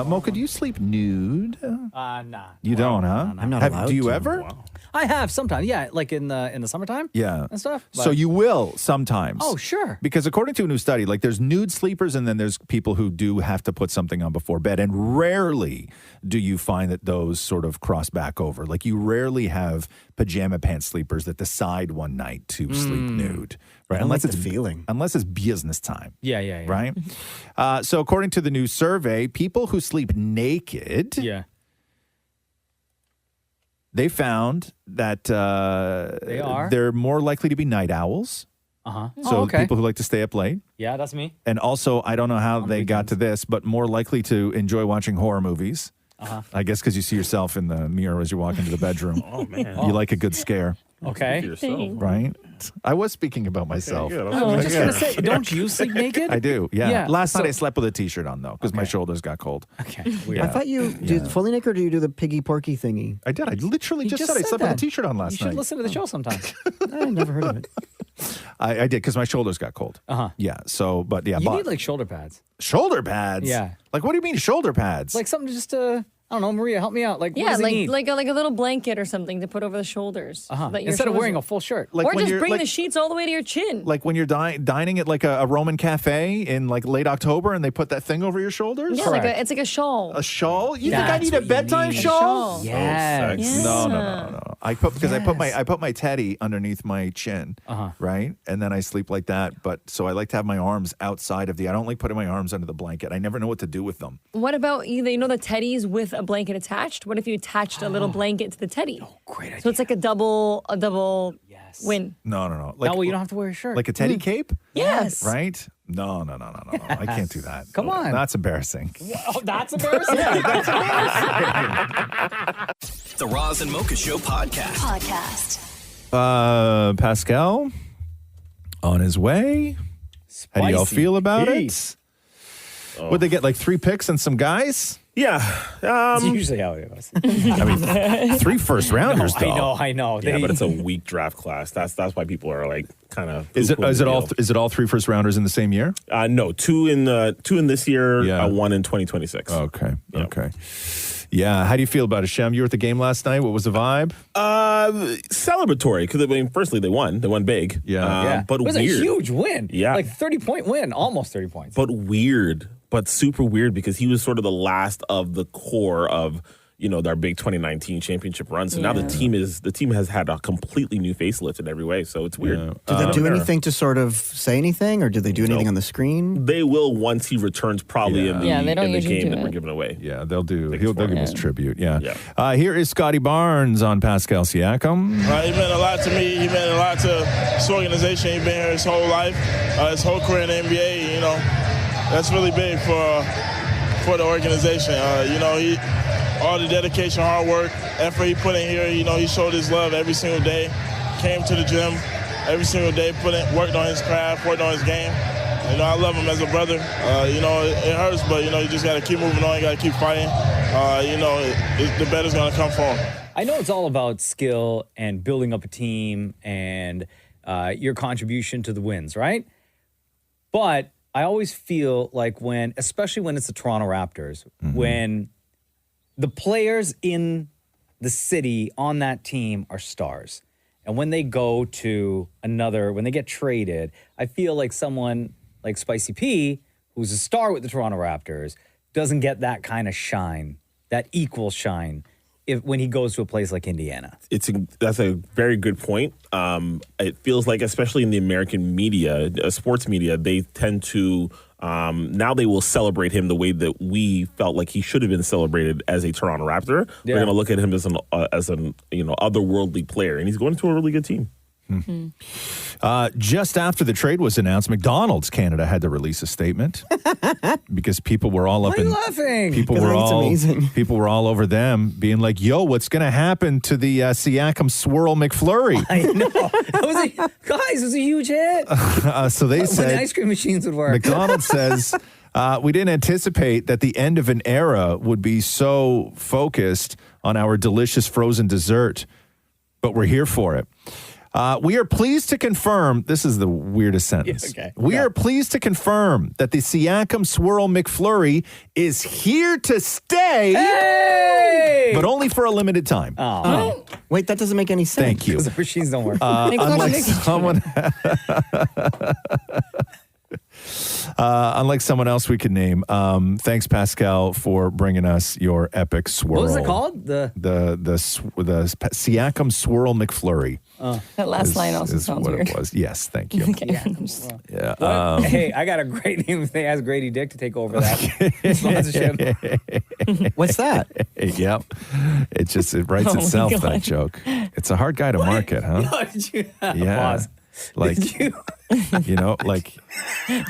Mocha, do you sleep nude? Nah. You don't, huh? I'm not allowed Do you to. ever? I have sometimes, yeah, like in the summertime. Yeah. And stuff. So you will sometimes. Oh, sure. Because according to a new study, like there's nude sleepers and then there's people who do have to put something on before bed. And rarely do you find that those sort of cross back over. Like you rarely have pajama pants sleepers that decide one night to sleep nude. Right? I don't like the feeling. Unless it's business time. Yeah. Right? So according to the new survey, people who sleep naked. Yeah. They found that they're more likely to be night owls. So okay. people who like to stay up late. Yeah, that's me. And also, I don't know how they got to this, but more likely to enjoy watching horror movies. I guess because you see yourself in the mirror as you walk into the bedroom. Oh, man. You like a good scare. Okay. Right? I was speaking about myself. Okay, good. I was just going to say, don't you sleep naked? I do, yeah. Last night so- I slept with a t-shirt on, though, because my shoulders got cold. Okay. I thought you did fully naked, or do you do the piggy porky thingy? I did. I literally You just said I slept with a t-shirt on You last should night. listen to the show sometime. I never heard of it. I did because my shoulders got cold. Yeah. So, but yeah, You need like shoulder pads. shoulder pads. Yeah. Like, what do you mean shoulder pads? Like something just to, I don't know, Maria, help me out. Like, what Yeah, does it need? like a little blanket or something to put over the shoulders. so that your Instead of shoulders wearing are- a full shirt. Like or when just you're- bring like- the sheets all the way to your chin. Like when you're dining at like a Roman cafe in like late October and they put that thing over your shoulders? Yeah, it's like a shawl. A shawl? You That's think I need a what you bedtime need. A shawl? shawl. Yes. Yeah. No. I put my teddy underneath my chin, right? And then I sleep like that. But so I like to have my arms outside of I don't like putting my arms under the blanket. I never know what to do with them. What about you know the teddies with a blanket attached? What if you attached a little blanket to the teddy? Oh, great idea. So it's like a double win. No. Like, you don't have to wear a shirt. Like a teddy cape? Yes. Right? No. I can't do that. Come on. That's embarrassing. Oh, that's embarrassing. The Roz and Mocha Show podcast. Pascal on his way. How do y'all Spicy feel about piece. it? Would they get like 3 picks and some guys? Yeah. That's usually how it goes. I mean, 3 first rounders, though. I know. Yeah, but it's a weak draft class. That's why people are like kind of. Is it all 3 first rounders in the same year? No, two in this year, 1 in 2026. Okay. Okay. Yeah. How do you feel about it, Shem? You were at the game last night. What was the vibe? Celebratory because firstly they won. They won big. Yeah. But it was weird. a huge win. Yeah. Like 30-point win, almost 30 points. But weird. But super weird because he was sort of the last of the core of their big 2019 championship run. So now the team has had a completely new facelift in every way. So it's weird. Did they do anything to sort of say anything, or did they do anything on the screen? They will once he returns, probably in the they don't usually game do that we're it. giving away. Yeah, they'll give us tribute. Yeah. Here is Scotty Barnes on Pascal Siakam. He meant a lot to me. He meant a lot to this organization. He's been here his whole life, his whole career in the NBA. That's really big for the organization. All the dedication, hard work, effort he put in here. He showed his love every single day. Came to the gym every single day, worked on his craft, worked on his game. I love him as a brother. It hurts, but you just got to keep moving on. You got to keep fighting. The better's gonna come for him. I know it's all about skill and building up a team and your contribution to the wins, right? But I always feel like especially when it's the Toronto Raptors, when the players in the city on that team are stars. And when they go to when they get traded, I feel like someone like Spicy P, who's a star with the Toronto Raptors, doesn't get that kind of shine, that equal shine, when he goes to a place like Indiana. That's a very good point. It feels like, especially in the American media, sports media, they tend to now they will celebrate him the way that we felt like he should have been celebrated as a Toronto Raptor. Yeah. They're going to look at him as an otherworldly player, and he's going to a really good team. Just after the trade was announced, McDonald's Canada had to release a statement because people were all up Why are in you laughing? people were all over them, being like, "Yo, what's going to happen to the Siakam Swirl McFlurry?" I know. It was a huge hit. So they when said the ice cream machines would work. McDonald's says, we didn't anticipate that the end of an era would be so focused on our delicious frozen dessert, but we're here for it. We are pleased to confirm, this is the weirdest sentence. Yeah, okay. We are pleased to confirm that the Siakam Swirl McFlurry is here to stay, but only for a limited time. Oh. Wait, that doesn't make any sense. Thank you. Because the machines don't work. Unlike someone else we could name, thanks Pascal for bringing us your epic swirl. What was it called? The Siakam Swirl McFlurry. That last line also is sounds what weird. it was. Yes, thank you. Okay. Yeah. Hey, I got a great name if they ask Grady Dick to take over that sponsorship. What's that? Yep. It writes Oh my itself, God. that joke. It's a hard guy to market, huh? Yeah. Pause. Like, Don't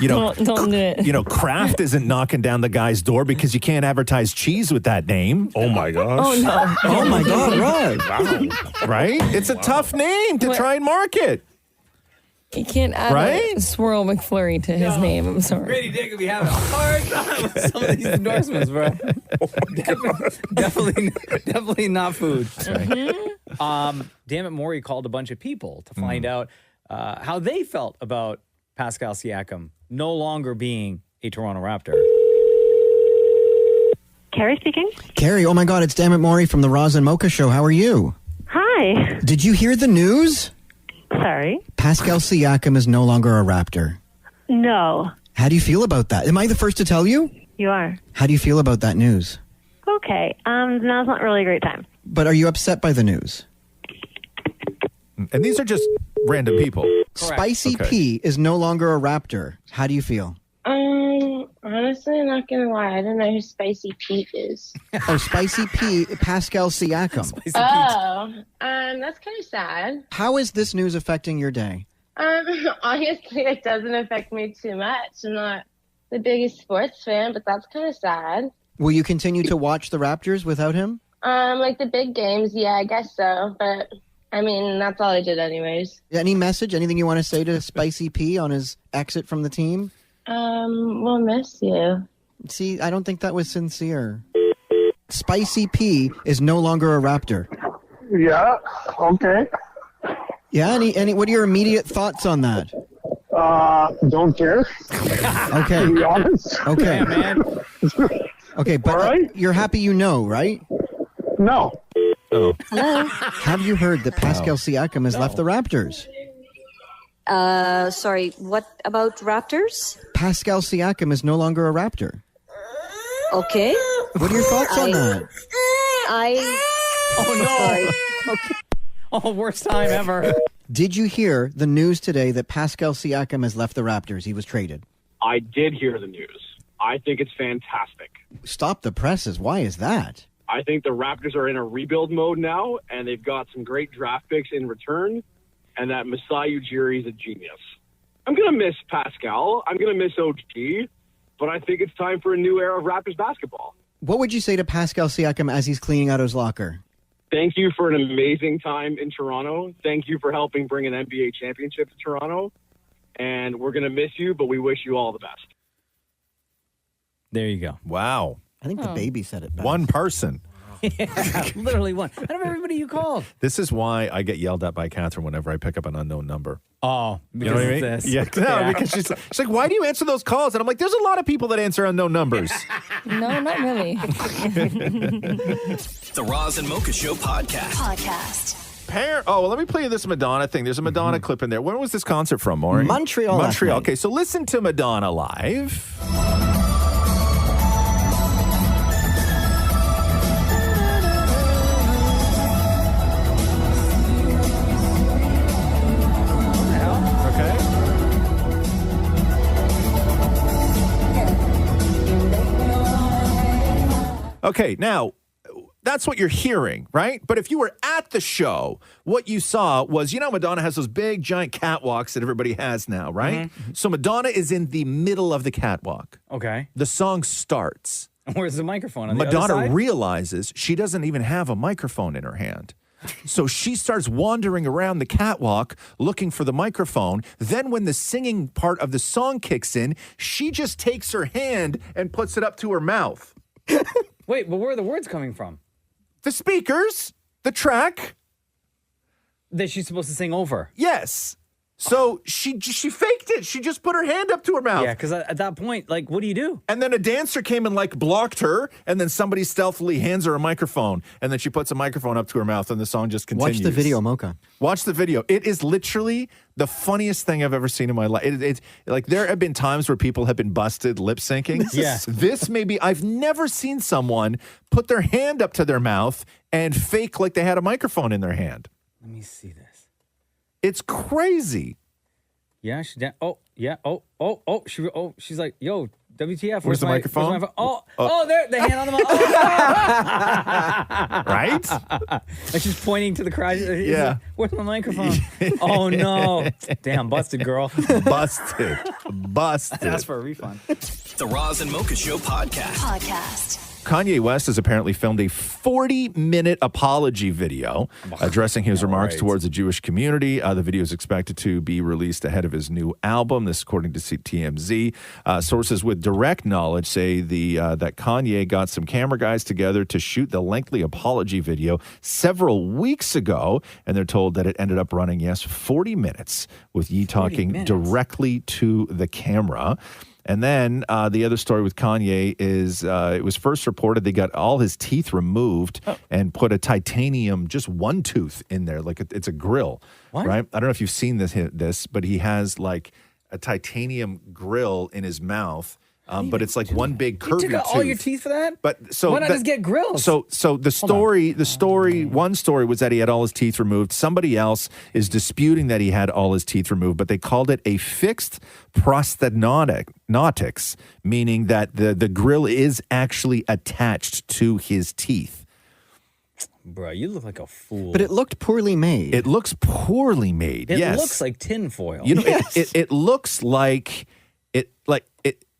do it. Kraft isn't knocking down the guy's door because you can't advertise cheese with that name. Oh my gosh. Oh no. Oh my God, right. Wow. Right? It's a tough name to try and market. You can't add Right? a Swirl McFlurry to his name. I'm sorry. Grady Dick would be having a hard time with some of these endorsements, bro. Definitely not food. Damn it, Maury called a bunch of people to find out how they felt about Pascal Siakam no longer being a Toronto Raptor. Carrie speaking. Carrie, oh my God, it's Dammit Maury from the Roz and Mocha Show. How are you? Hi. Did you hear the news? Sorry. Pascal Siakam is no longer a Raptor. No. How do you feel about that? Am I the first to tell you? You are. How do you feel about that news? Okay. Now's not really a great time. But are you upset by the news? And these are just random people. Spicy Okay. P is no longer a Raptor. How do you feel? Honestly, I'm not gonna lie. I don't know who Spicy Pete is. Oh, Spicy P, Pascal Siakam. That's kind of sad. How is this news affecting your day? Honestly, it doesn't affect me too much. I'm not the biggest sports fan, but that's kind of sad. Will you continue to watch the Raptors without him? Like the big games, yeah, I guess so. But I mean, that's all I did anyways. Any message, anything you want to say to Spicy P on his exit from the team? We'll miss you. See, I don't think that was sincere. Spicy P is no longer a Raptor. Yeah, okay. Yeah, any what are your immediate thoughts on that? Don't care. Okay. To be honest. Okay. Yeah, man. Okay, but you're happy you know, right? No. Oh. Hello? Have you heard that Pascal Siakam has left the Raptors? Sorry, what about Raptors? Pascal Siakam is no longer a Raptor. Okay. What are your thoughts on that? Oh, no. Sorry. Okay. Oh, worst time ever. Did you hear the news today that Pascal Siakam has left the Raptors? He was traded. I did hear the news. I think it's fantastic. Stop the presses. Why is that? I think the Raptors are in a rebuild mode now, and they've got some great draft picks in return, and that Masai Ujiri is a genius. I'm going to miss Pascal. I'm going to miss OG, but I think it's time for a new era of Raptors basketball. What would you say to Pascal Siakam as he's cleaning out his locker? Thank you for an amazing time in Toronto. Thank you for helping bring an NBA championship to Toronto. And we're going to miss you, but we wish you all the best. There you go. Wow. I think the baby said it best. One person. Yeah, literally one. Out of everybody you called. This is why I get yelled at by Catherine whenever I pick up an unknown number. Oh, You know what I mean? this. Yeah, no, because she's like, why do you answer those calls? And I'm like, there's a lot of people that answer unknown numbers. No, not really. The Roz and Mocha Show podcast. Well, let me play you this Madonna thing. There's a Madonna clip in there. When was this concert from, Maury? Montreal. last Montreal. night. Okay, so listen to Madonna live. Okay, now, that's what you're hearing, right? But if you were at the show, what you saw was, Madonna has those big, giant catwalks that everybody has now, right? Mm-hmm. So Madonna is in the middle of the catwalk. Okay. The song starts. Where's the microphone? On the Madonna other side? realizes she doesn't even have a microphone in her hand. So she starts wandering around the catwalk looking for the microphone. Then when the singing part of the song kicks in, she just takes her hand and puts it up to her mouth. Wait, but where are the words coming from? The speakers, the track. That she's supposed to sing over. Yes. So she faked it. She just put her hand up to her mouth. Yeah, because at that point, what do you do? And then a dancer came and blocked her, and then somebody stealthily hands her a microphone, and then she puts a microphone up to her mouth, and the song just continues. Watch the video, Mocha. Watch the video. It is literally the funniest thing I've ever seen in my life. It's there have been times where people have been busted lip syncing. Yeah. This I've never seen someone put their hand up to their mouth and fake like they had a microphone in their hand. Let me see this. It's crazy. Yeah, she's like, yo, WTF? Where's the microphone? There, the hand on the mic. Right? And she's pointing to the crowd. Yeah. Where's my microphone? Oh, no. Damn, busted, girl. Busted. Ask for a refund. The Roz and Mocha Show podcast. Kanye West has apparently filmed a 40-minute apology video addressing his remarks towards the Jewish community. The video is expected to be released ahead of his new album. This, according to TMZ. Sources with direct knowledge say that Kanye got some camera guys together to shoot the lengthy apology video several weeks ago, and they're told that it ended up running, 40 minutes, with Ye talking directly to the camera. And then the other story with Kanye is it was first reported they got all his teeth removed and put a titanium, just one tooth in there, like it's a grill, right? I don't know if you've seen this, but he has like a titanium grill in his mouth. But it's like one big curvy tooth. You took out all your teeth for that? But so why not just get grills? So the story, one story was that he had all his teeth removed. Somebody else is disputing that he had all his teeth removed, but they called it a fixed prosthodontics, meaning that the grill is actually attached to his teeth. Bro, you look like a fool. But it looked poorly made. It looks poorly made. It yes. looks like tinfoil. You know, it looks like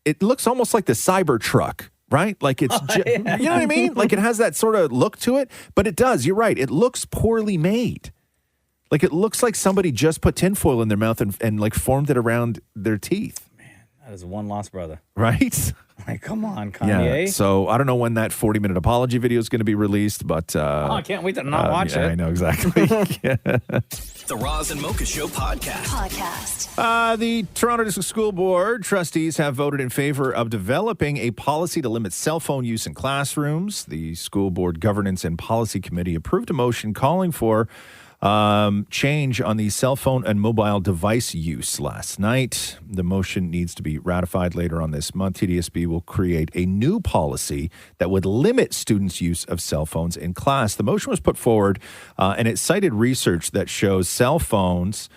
it looks almost like the Cybertruck, right? Like it's, you know what I mean? Like it has that sort of look to it, but it does. You're right. It looks poorly made. Like it looks like somebody just put tinfoil in their mouth and like formed it around their teeth. Man, that is one lost brother. Right? Like, come on, Kanye. Yeah. So I don't know when that 40-minute apology video is going to be released, but I can't wait to not watch it. I know exactly. The Roz and Mocha Show podcast. The Toronto District School Board trustees have voted in favor of developing a policy to limit cell phone use in classrooms. The School Board Governance and Policy Committee approved a motion calling for change on the cell phone and mobile device use last night. The motion needs to be ratified later on this month. TDSB will create a new policy that would limit students' use of cell phones in class. The motion was put forward, and it cited research that shows cell phones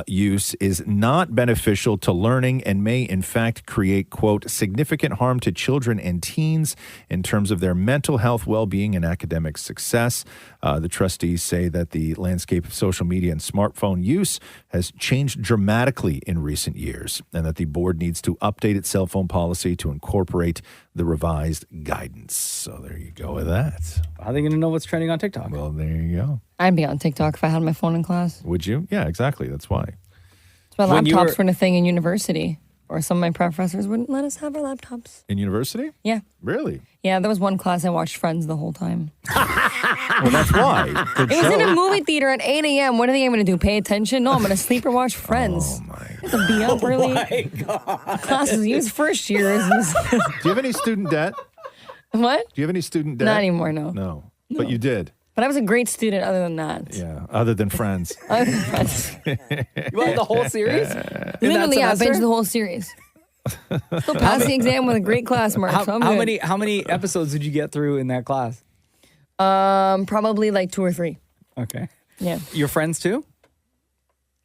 use is not beneficial to learning and may in fact create, quote, significant harm to children and teens in terms of their mental health, well-being, and academic success. The trustees say that the landscape of social media and smartphone use has changed dramatically in recent years and that the board needs to update its cell phone policy to incorporate the revised guidance. So there you go with that. How are they going to know what's trending on TikTok? Well, there you go. I'd be on TikTok if I had my phone in class. Would you? Yeah, exactly. That's why. My laptops were a thing in university, or some of my professors wouldn't let us have our laptops. In university? Yeah. Really? Yeah, there was one class I watched Friends the whole time. Well, that's why. It was in a movie theater at 8 a.m. What are they going to do? Pay attention? No, I'm going to sleep or watch Friends. Oh, my God. I have to be up early. My God. Classes, he was first years. Do you have any student debt? What? Do you have any student debt? Not anymore, no. No. But you did. But I was a great student other than that. Yeah, other than Friends. Other than Friends. You want the whole series? Literally, I finished the whole series. Still passed the exam with a great class mark. So I'm good. How many episodes did you get through in that class? Probably like 2 or 3. Okay. Yeah. Your friends too?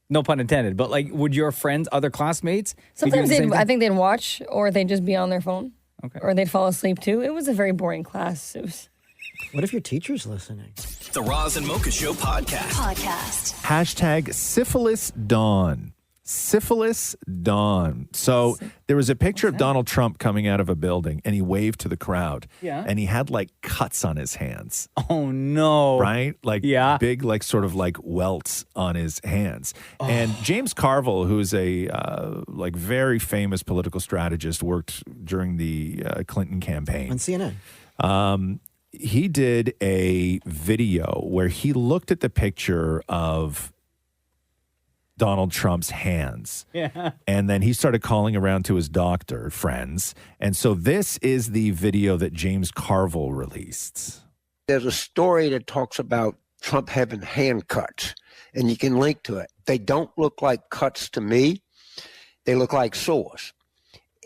No pun intended. But like, would your friends, other classmates? Sometimes I think they'd watch, or they'd just be on their phone. Okay. Or they'd fall asleep too. It was a very boring class. It was. What if your teacher's listening? The Roz and Mocha Show podcast. Hashtag Syphilis Dawn. Syphilis Dawn. So there was a picture of Donald Trump coming out of a building and he waved to the crowd. Yeah. And he had like cuts on his hands. Oh, no. Right? Like big, like sort of like welts on his hands. Oh. And James Carville, who's a like very famous political strategist, worked during the Clinton campaign. On CNN. He did a video where he looked at the picture of Donald Trump's hands. Yeah. And then he started calling around to his doctor friends. And so this is the video that James Carville released. There's a story that talks about Trump having hand cuts, and you can link to it. They don't look like cuts to me. They look like sores.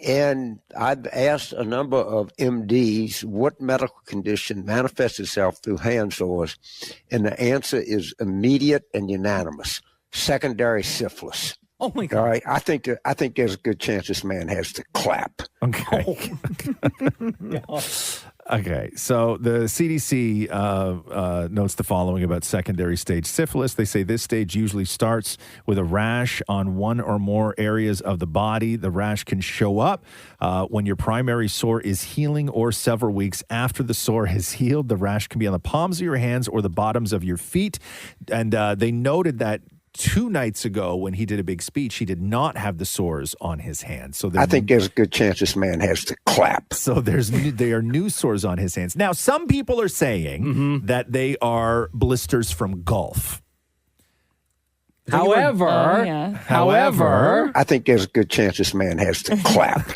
And I've asked a number of MDs what medical condition manifests itself through hand sores, and the answer is immediate and unanimous: secondary syphilis. Oh my God! All right, I think there's a good chance this man has the clap. Okay. Okay, so the CDC notes the following about secondary stage syphilis. They say this stage usually starts with a rash on one or more areas of the body. The rash can show up when your primary sore is healing or several weeks after the sore has healed. The rash can be on the palms of your hands or the bottoms of your feet. And they noted that 2 nights ago when he did a big speech, he did not have the sores on his hands. So I think there's a good chance this man has to clap. So there are new sores on his hands. Now, some people are saying that they are blisters from golf. However, I think there's a good chance this man has to clap.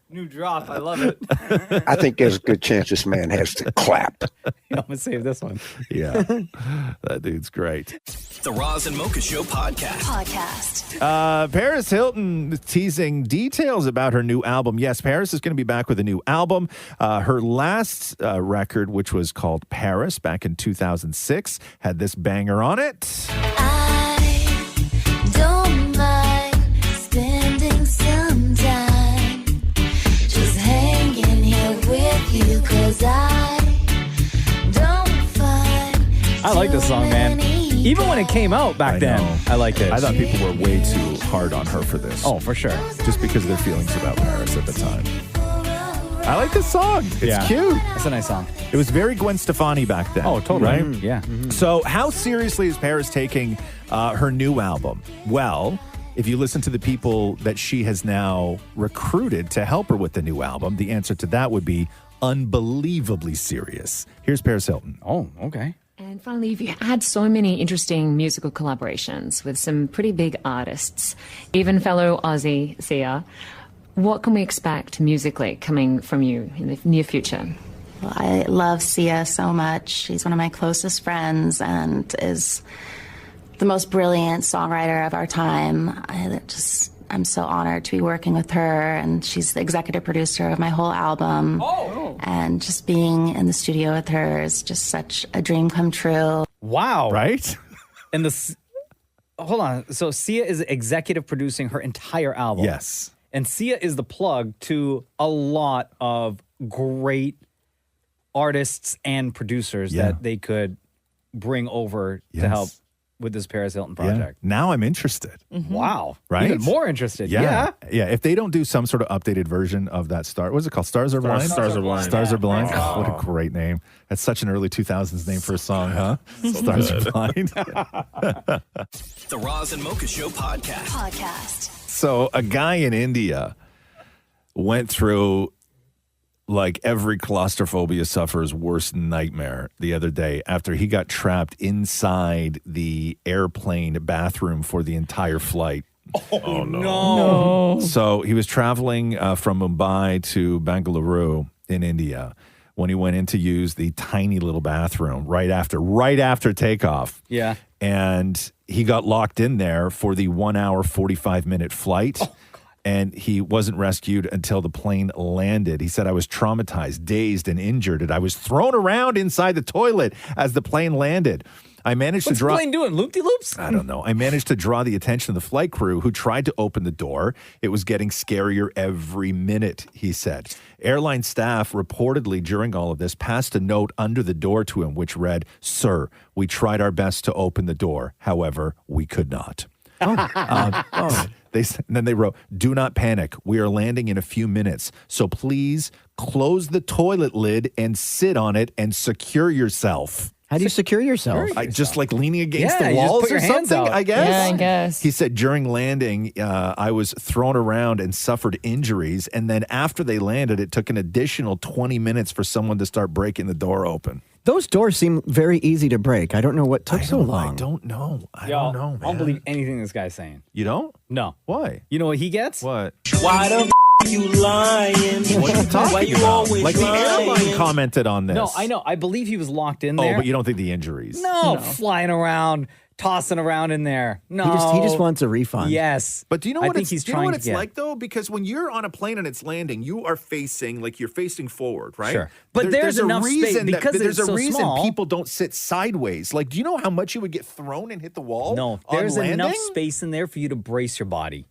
New drop. I love it. I think there's a good chance this man has to clap. I'm going to save this one. Yeah. That dude's great. The Roz and Mocha Show podcast. Paris Hilton teasing details about her new album. Yes, Paris is going to be back with a new album. Her last record, which was called Paris back in 2006, had this banger on it. Don't mind spending some time just hanging here with you, 'cause I don't find I like this song, man. Even when it came out back then, I liked it. I thought people were way too hard on her for this. Oh, for sure. Just because of their feelings about Paris at the time. I like this song. It's cute. That's a nice song. It was very Gwen Stefani back then. Oh, totally. Right? Mm, yeah. So how seriously is Paris taking her new album? Well, if you listen to the people that she has now recruited to help her with the new album, the answer to that would be unbelievably serious. Here's Paris Hilton. Oh, okay. And finally, you've had so many interesting musical collaborations with some pretty big artists, even fellow Aussie Sia. What can we expect musically coming from you in the near future? Well, I love Sia so much. She's one of my closest friends and is the most brilliant songwriter of our time. I'm so honored to be working with her, and she's the executive producer of my whole album. And just being in the studio with her is just such a dream come true. Wow. Right? And hold on. So Sia is executive producing her entire album. Yes. And Sia is the plug to a lot of great artists and producers that they could bring over to help with this Paris Hilton project. Yeah. Now I'm interested. Wow. Right? Even more interested. Yeah. If they don't do some sort of updated version of that what's it called? Stars Are Blind? Stars Are Blind. Stars Are Blind. Oh. Oh, what a great name. That's such an early 2000s name for a song, huh? Stars Are Blind. The Roz and Mocha Show podcast. So a guy in India went through like every claustrophobia sufferer's worst nightmare the other day after he got trapped inside the airplane bathroom for the entire flight. Oh, no. So he was traveling from Mumbai to Bengaluru in India when he went in to use the tiny little bathroom right after takeoff. Yeah. And he got locked in there for the 1 hour, 45-minute flight. And he wasn't rescued until the plane landed. He said, I was traumatized, dazed, and injured. And I was thrown around inside the toilet as the plane landed. I managed What's to draw. the plane doing? Loop-de-loops? I don't know. I managed to draw the attention of the flight crew who tried to open the door. It was getting scarier every minute, he said. Airline staff reportedly during all of this passed a note under the door to him, which read, Sir, we tried our best to open the door. However, we could not. Then they wrote, do not panic. We are landing in a few minutes. So please close the toilet lid and sit on it and secure yourself. How do you secure yourself? Just like leaning against Yeah, the you just walls put or your hands something, out. I guess. Yeah, I guess. He said during landing, I was thrown around and suffered injuries. And then after they landed, it took an additional 20 minutes for someone to start breaking the door open. Those doors seem very easy to break. I don't know what took so long. I don't know. I Yo, don't know, man. I don't believe anything this guy's saying. You don't? No. Why? You know what he gets? What? Why the you lying? What are you talking Why you about? always Like the lying? airline commented on this. No, I know. I believe he was locked in Oh, there. but you don't think the injuries? No, flying around, tossing around in there. No. He just wants a refund. Yes. But do you know I what think it's, he's do you know trying what to it's get. like though? Because when you're on a plane and it's landing, you are facing you're facing forward, right? Sure. But there's a enough space reason because there's it's a so reason small. people don't sit sideways. Like, do you know how much you would get thrown and hit the wall? No, on there's landing? enough space in there for you to brace your body.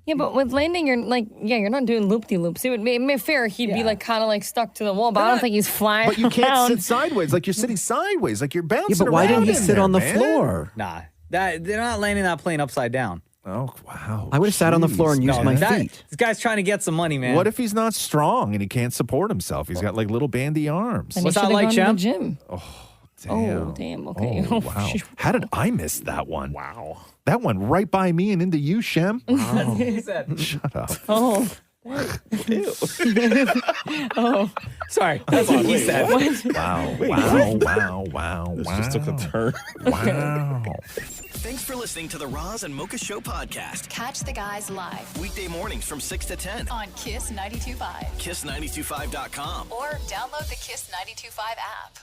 Yeah, but with landing, you're not doing loop-de-loops. It would be fair. He'd be like kind of like stuck to the wall, but I don't think he's flying. But you can't around. sit sideways. Like you're sitting sideways. Like you're bouncing Yeah, but why around didn't he in sit there, on the man. floor? Nah, they're not landing that plane upside down. Oh, wow. I would have sat on the floor and used my feet. This guy's trying to get some money, man. What if he's not strong and he can't support himself? He's got like little bandy arms. Then he should have gone to the gym. Damn. Oh, damn. Okay. Oh, wow. How did I miss that one? Wow. That went right by me and into you, Shem. That's what he said. Shut up. Oh. Oh, sorry. That's what he said. Wow. This just took a turn. Wow. Thanks for listening to the Roz and Mocha Show podcast. Catch the guys live Weekday mornings from 6 to 10 on Kiss 92.5 kiss925.com. or download the Kiss 92.5 app.